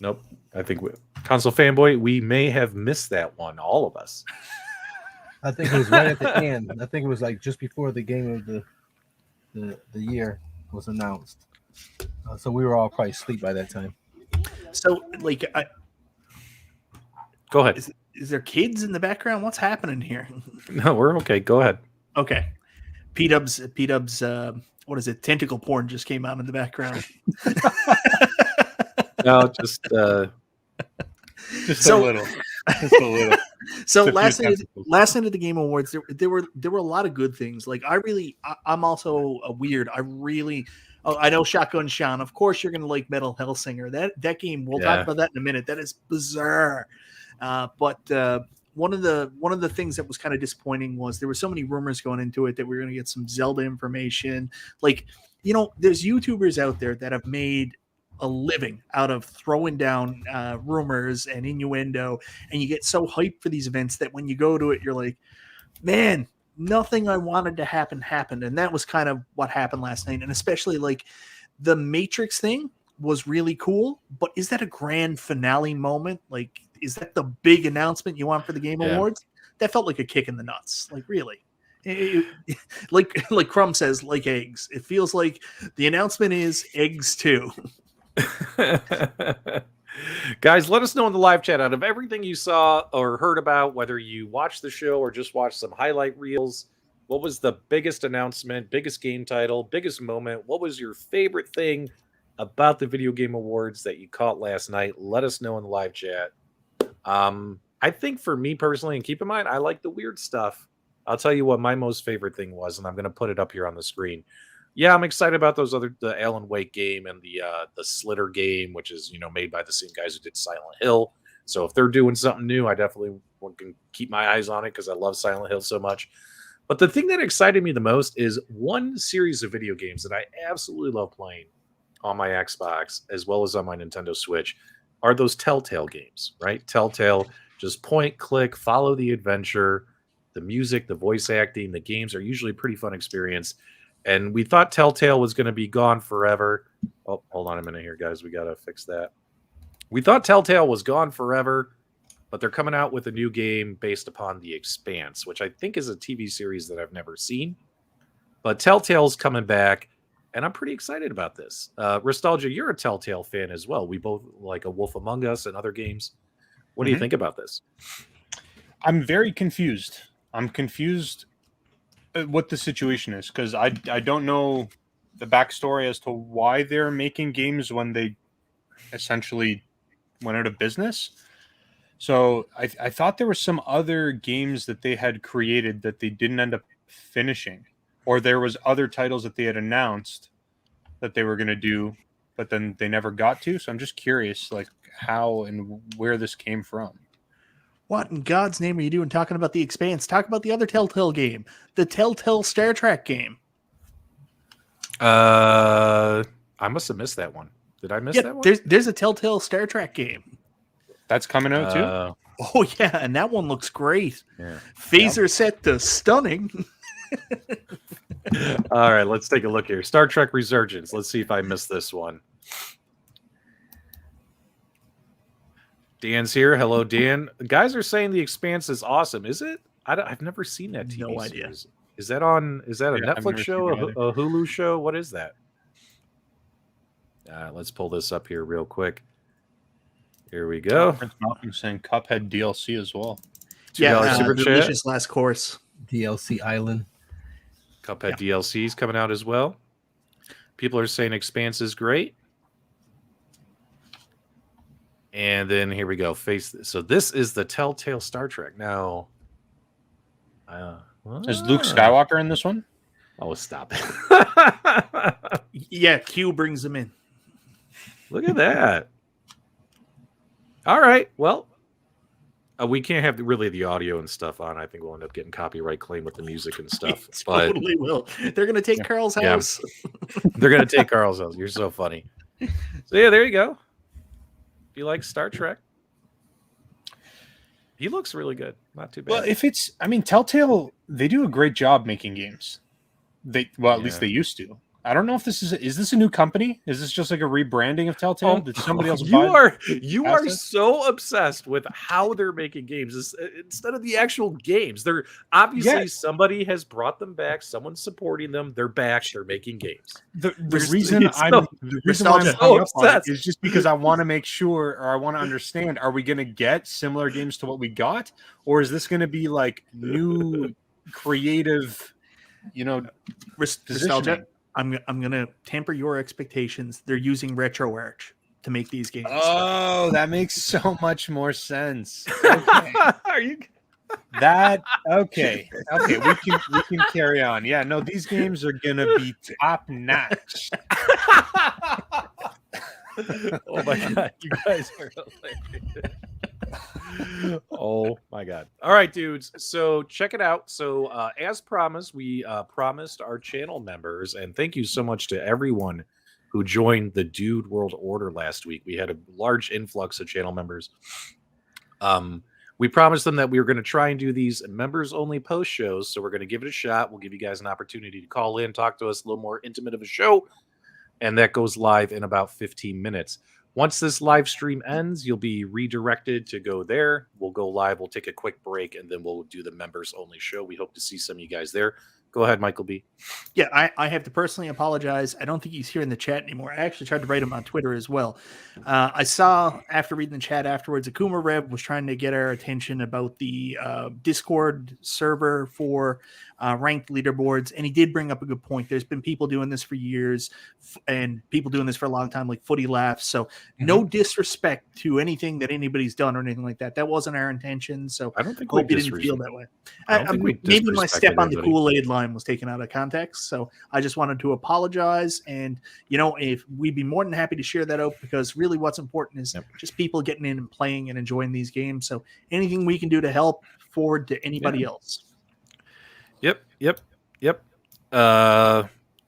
Nope. I think console fanboy, we may have missed that one. All of us. I think it was right at the end. I think it was like just before the game of the year was announced. So we were all probably asleep by that time. So, like, go ahead. Is there kids in the background? What's happening here? No, we're okay. Go ahead. Okay. PDubs, what is it? Tentacle porn just came out in the background. No, just a little. Just a little. So last night at the Game Awards, there were a lot of good things. Like I'm also a weird. I know Shotgun Sean. Of course, you're gonna like Metal Hellsinger. That game. We'll talk about that in a minute. That is bizarre. But one of the things that was kind of disappointing was there were so many rumors going into it that we were going to get some Zelda information. Like, there's YouTubers out there that have made a living out of throwing down rumors and innuendo, and you get so hyped for these events that when you go to it, you're like, man, nothing I wanted to happen happened. And that was kind of what happened last night. And especially like the Matrix thing was really cool, but is that a grand finale moment? Like, is that the big announcement you want for the Game Awards? That felt like a kick in the nuts. Like, really? Like Crumb says, like eggs. It feels like the announcement is eggs too. Guys, let us know in the live chat, out of everything you saw or heard about, whether you watched the show or just watched some highlight reels, what was the biggest announcement, biggest game title, biggest moment? What was your favorite thing about the Video Game Awards that you caught last night? Let us know in the live chat. I think for me personally, and keep in mind, I like the weird stuff. I'll tell you what my most favorite thing was, and I'm going to put it up here on the screen. Yeah, I'm excited about the Alan Wake game and the Slitter game, which is made by the same guys who did Silent Hill. So if they're doing something new, I definitely can keep my eyes on it because I love Silent Hill so much. But the thing that excited me the most is one series of video games that I absolutely love playing on my Xbox as well as on my Nintendo Switch are those Telltale games, right? Telltale, just point, click, follow the adventure, the music, the voice acting, the games are usually a pretty fun experience. And we thought Telltale was going to be gone forever. Oh, hold on a minute here, guys. We got to fix that. We thought Telltale was gone forever, but they're coming out with a new game based upon The Expanse, which I think is a TV series that I've never seen. But Telltale's coming back, and I'm pretty excited about this. Restalgia, you're a Telltale fan as well. We both like A Wolf Among Us and other games. What do you think about this? I'm very confused. I'm confused what the situation is, because I don't know the backstory as to why they're making games when they essentially went out of business. So I thought there were some other games that they had created that they didn't end up finishing, or there was other titles that they had announced that they were going to do, but then they never got to. So I'm just curious, like, how and where this came from. What in God's name are you doing talking about The Expanse? Talk about the other Telltale game, the Telltale Star Trek game. I must have missed that one. Did I miss that one? There's a Telltale Star Trek game. That's coming out too? Oh, yeah, and that one looks great. Yeah. Phaser set to stunning. All right, let's take a look here. Star Trek Resurgence. Let's see if I missed this one. Dan's here. Hello, Dan. The guys are saying The Expanse is awesome. Is it? I've never seen that TV No idea. series. Is that on? Is that a Yeah, I've Netflix never show? seen it A Hulu show? What is that? Let's pull this up here real quick. Here we go. Prince Malcolm saying Cuphead DLC as well. $2 super chat. Delicious Last Course. DLC Island. Cuphead DLC is coming out as well. People are saying Expanse is great. And then here we go. Face this. So this is the Telltale Star Trek. Now, Is Luke Skywalker in this one? oh, stop it. Yeah, Q brings them in. Look at that. All right. Well, we can't have really the audio and stuff on. I think we'll end up getting copyright claim with the music and stuff. But Totally will. They're going to take Carl's Yeah. house. they're going to take Carl's house. You're so funny. So, yeah, there you go. If you like Star Trek, he looks really good. Not too bad. Well, if it's, I mean, Telltale, they do a great job making games. At least they used to. I don't know if this is this a new company? Is this just like a rebranding of Telltale? Did somebody else buy you are assets? so obsessed with how they're making games instead of the actual games. They're obviously somebody has brought them back. Someone's supporting them. They're back. They're making games. The There's- reason it's I'm so- the reason why I'm so hung up on it obsessed. is just because I want to make sure, or I want to understand, are we going to get similar games to what we got, or is this going to be like new creative, Restalgia. positioning? I'm going to temper your expectations. They're using RetroArch to make these games. Oh, that makes so much more sense. Okay. Are you? Okay, we can carry on. Yeah, no, these games are gonna be top notch. Oh my god, you guys are hilarious. Oh my god. All right, dudes. So check it out. So as promised, we promised our channel members, and thank you so much to everyone who joined the Dude World Order last week. We had a large influx of channel members. We promised them that we were going to try and do these members only post shows. So we're going to give it a shot. We'll give you guys an opportunity to call in, talk to us, a little more intimate of a show. And that goes live in about 15 minutes. Once this live stream ends, you'll be redirected to go there. We'll go live. We'll take a quick break, and then we'll do the members only show. We hope to see some of you guys there. Go ahead, Michael B. Yeah, I have to personally apologize. I don't think he's here in the chat anymore. I actually tried to write him on Twitter as well. I saw after reading the chat afterwards, Akuma Rev was trying to get our attention about the Discord server for ranked leaderboards, and he did bring up a good point. There's been people doing this for years, and people doing this for a long time, like Footy Laughs. So no disrespect to anything that anybody's done or anything like that. That wasn't our intention. So I don't think hope you didn't feel that way. I don't think we Maybe my disrespected step on the anybody. Kool-Aid line was taken out of context. So I just wanted to apologize. And, if we'd be more than happy to share that out, because really what's important is just people getting in and playing and enjoying these games. So anything we can do to help forward to anybody else. Yep.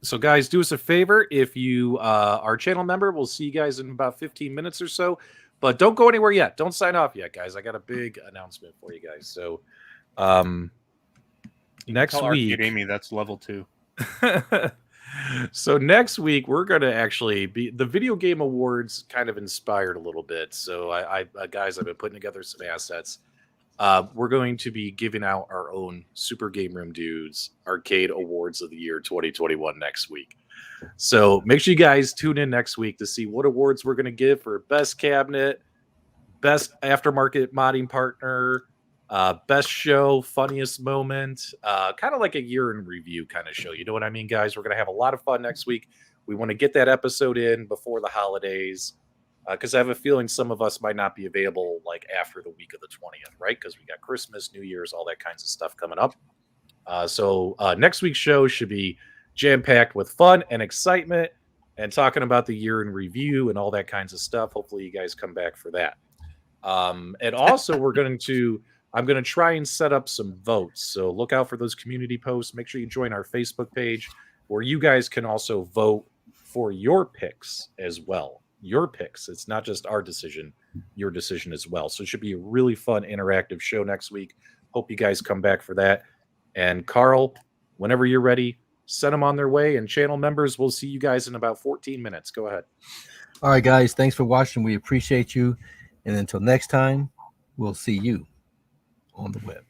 So guys, do us a favor. If you are a channel member, we'll see you guys in about 15 minutes or so. But don't go anywhere yet. Don't sign off yet, guys. I got a big announcement for you guys. So next Call week, Arcade Amy, that's level 2. so next week we're going to actually be the video game awards kind of inspired a little bit. So I guys, I've been putting together some assets. We're going to be giving out our own Super Game Room Dudes Arcade Awards of the Year 2021 next week. So make sure you guys tune in next week to see what awards we're going to give for best cabinet, best aftermarket modding partner, best show, funniest moment, kind of like a year in review kind of show. You know what I mean, guys? We're going to have a lot of fun next week. We want to get that episode in before the holidays, because I have a feeling some of us might not be available like after the week of the 20th, right? Because we got Christmas, New Year's, all that kinds of stuff coming up. So next week's show should be jam-packed with fun and excitement and talking about the year in review and all that kinds of stuff. Hopefully you guys come back for that. And also I'm going to try and set up some votes. So look out for those community posts. Make sure you join our Facebook page where you guys can also vote for your picks as well. Your picks. It's not just our decision, your decision as well. So it should be a really fun, interactive show next week. Hope you guys come back for that. And Carl, whenever you're ready, send them on their way. And channel members, we'll see you guys in about 14 minutes. Go ahead. All right, guys. Thanks for watching. We appreciate you. And until next time, we'll see you on the web.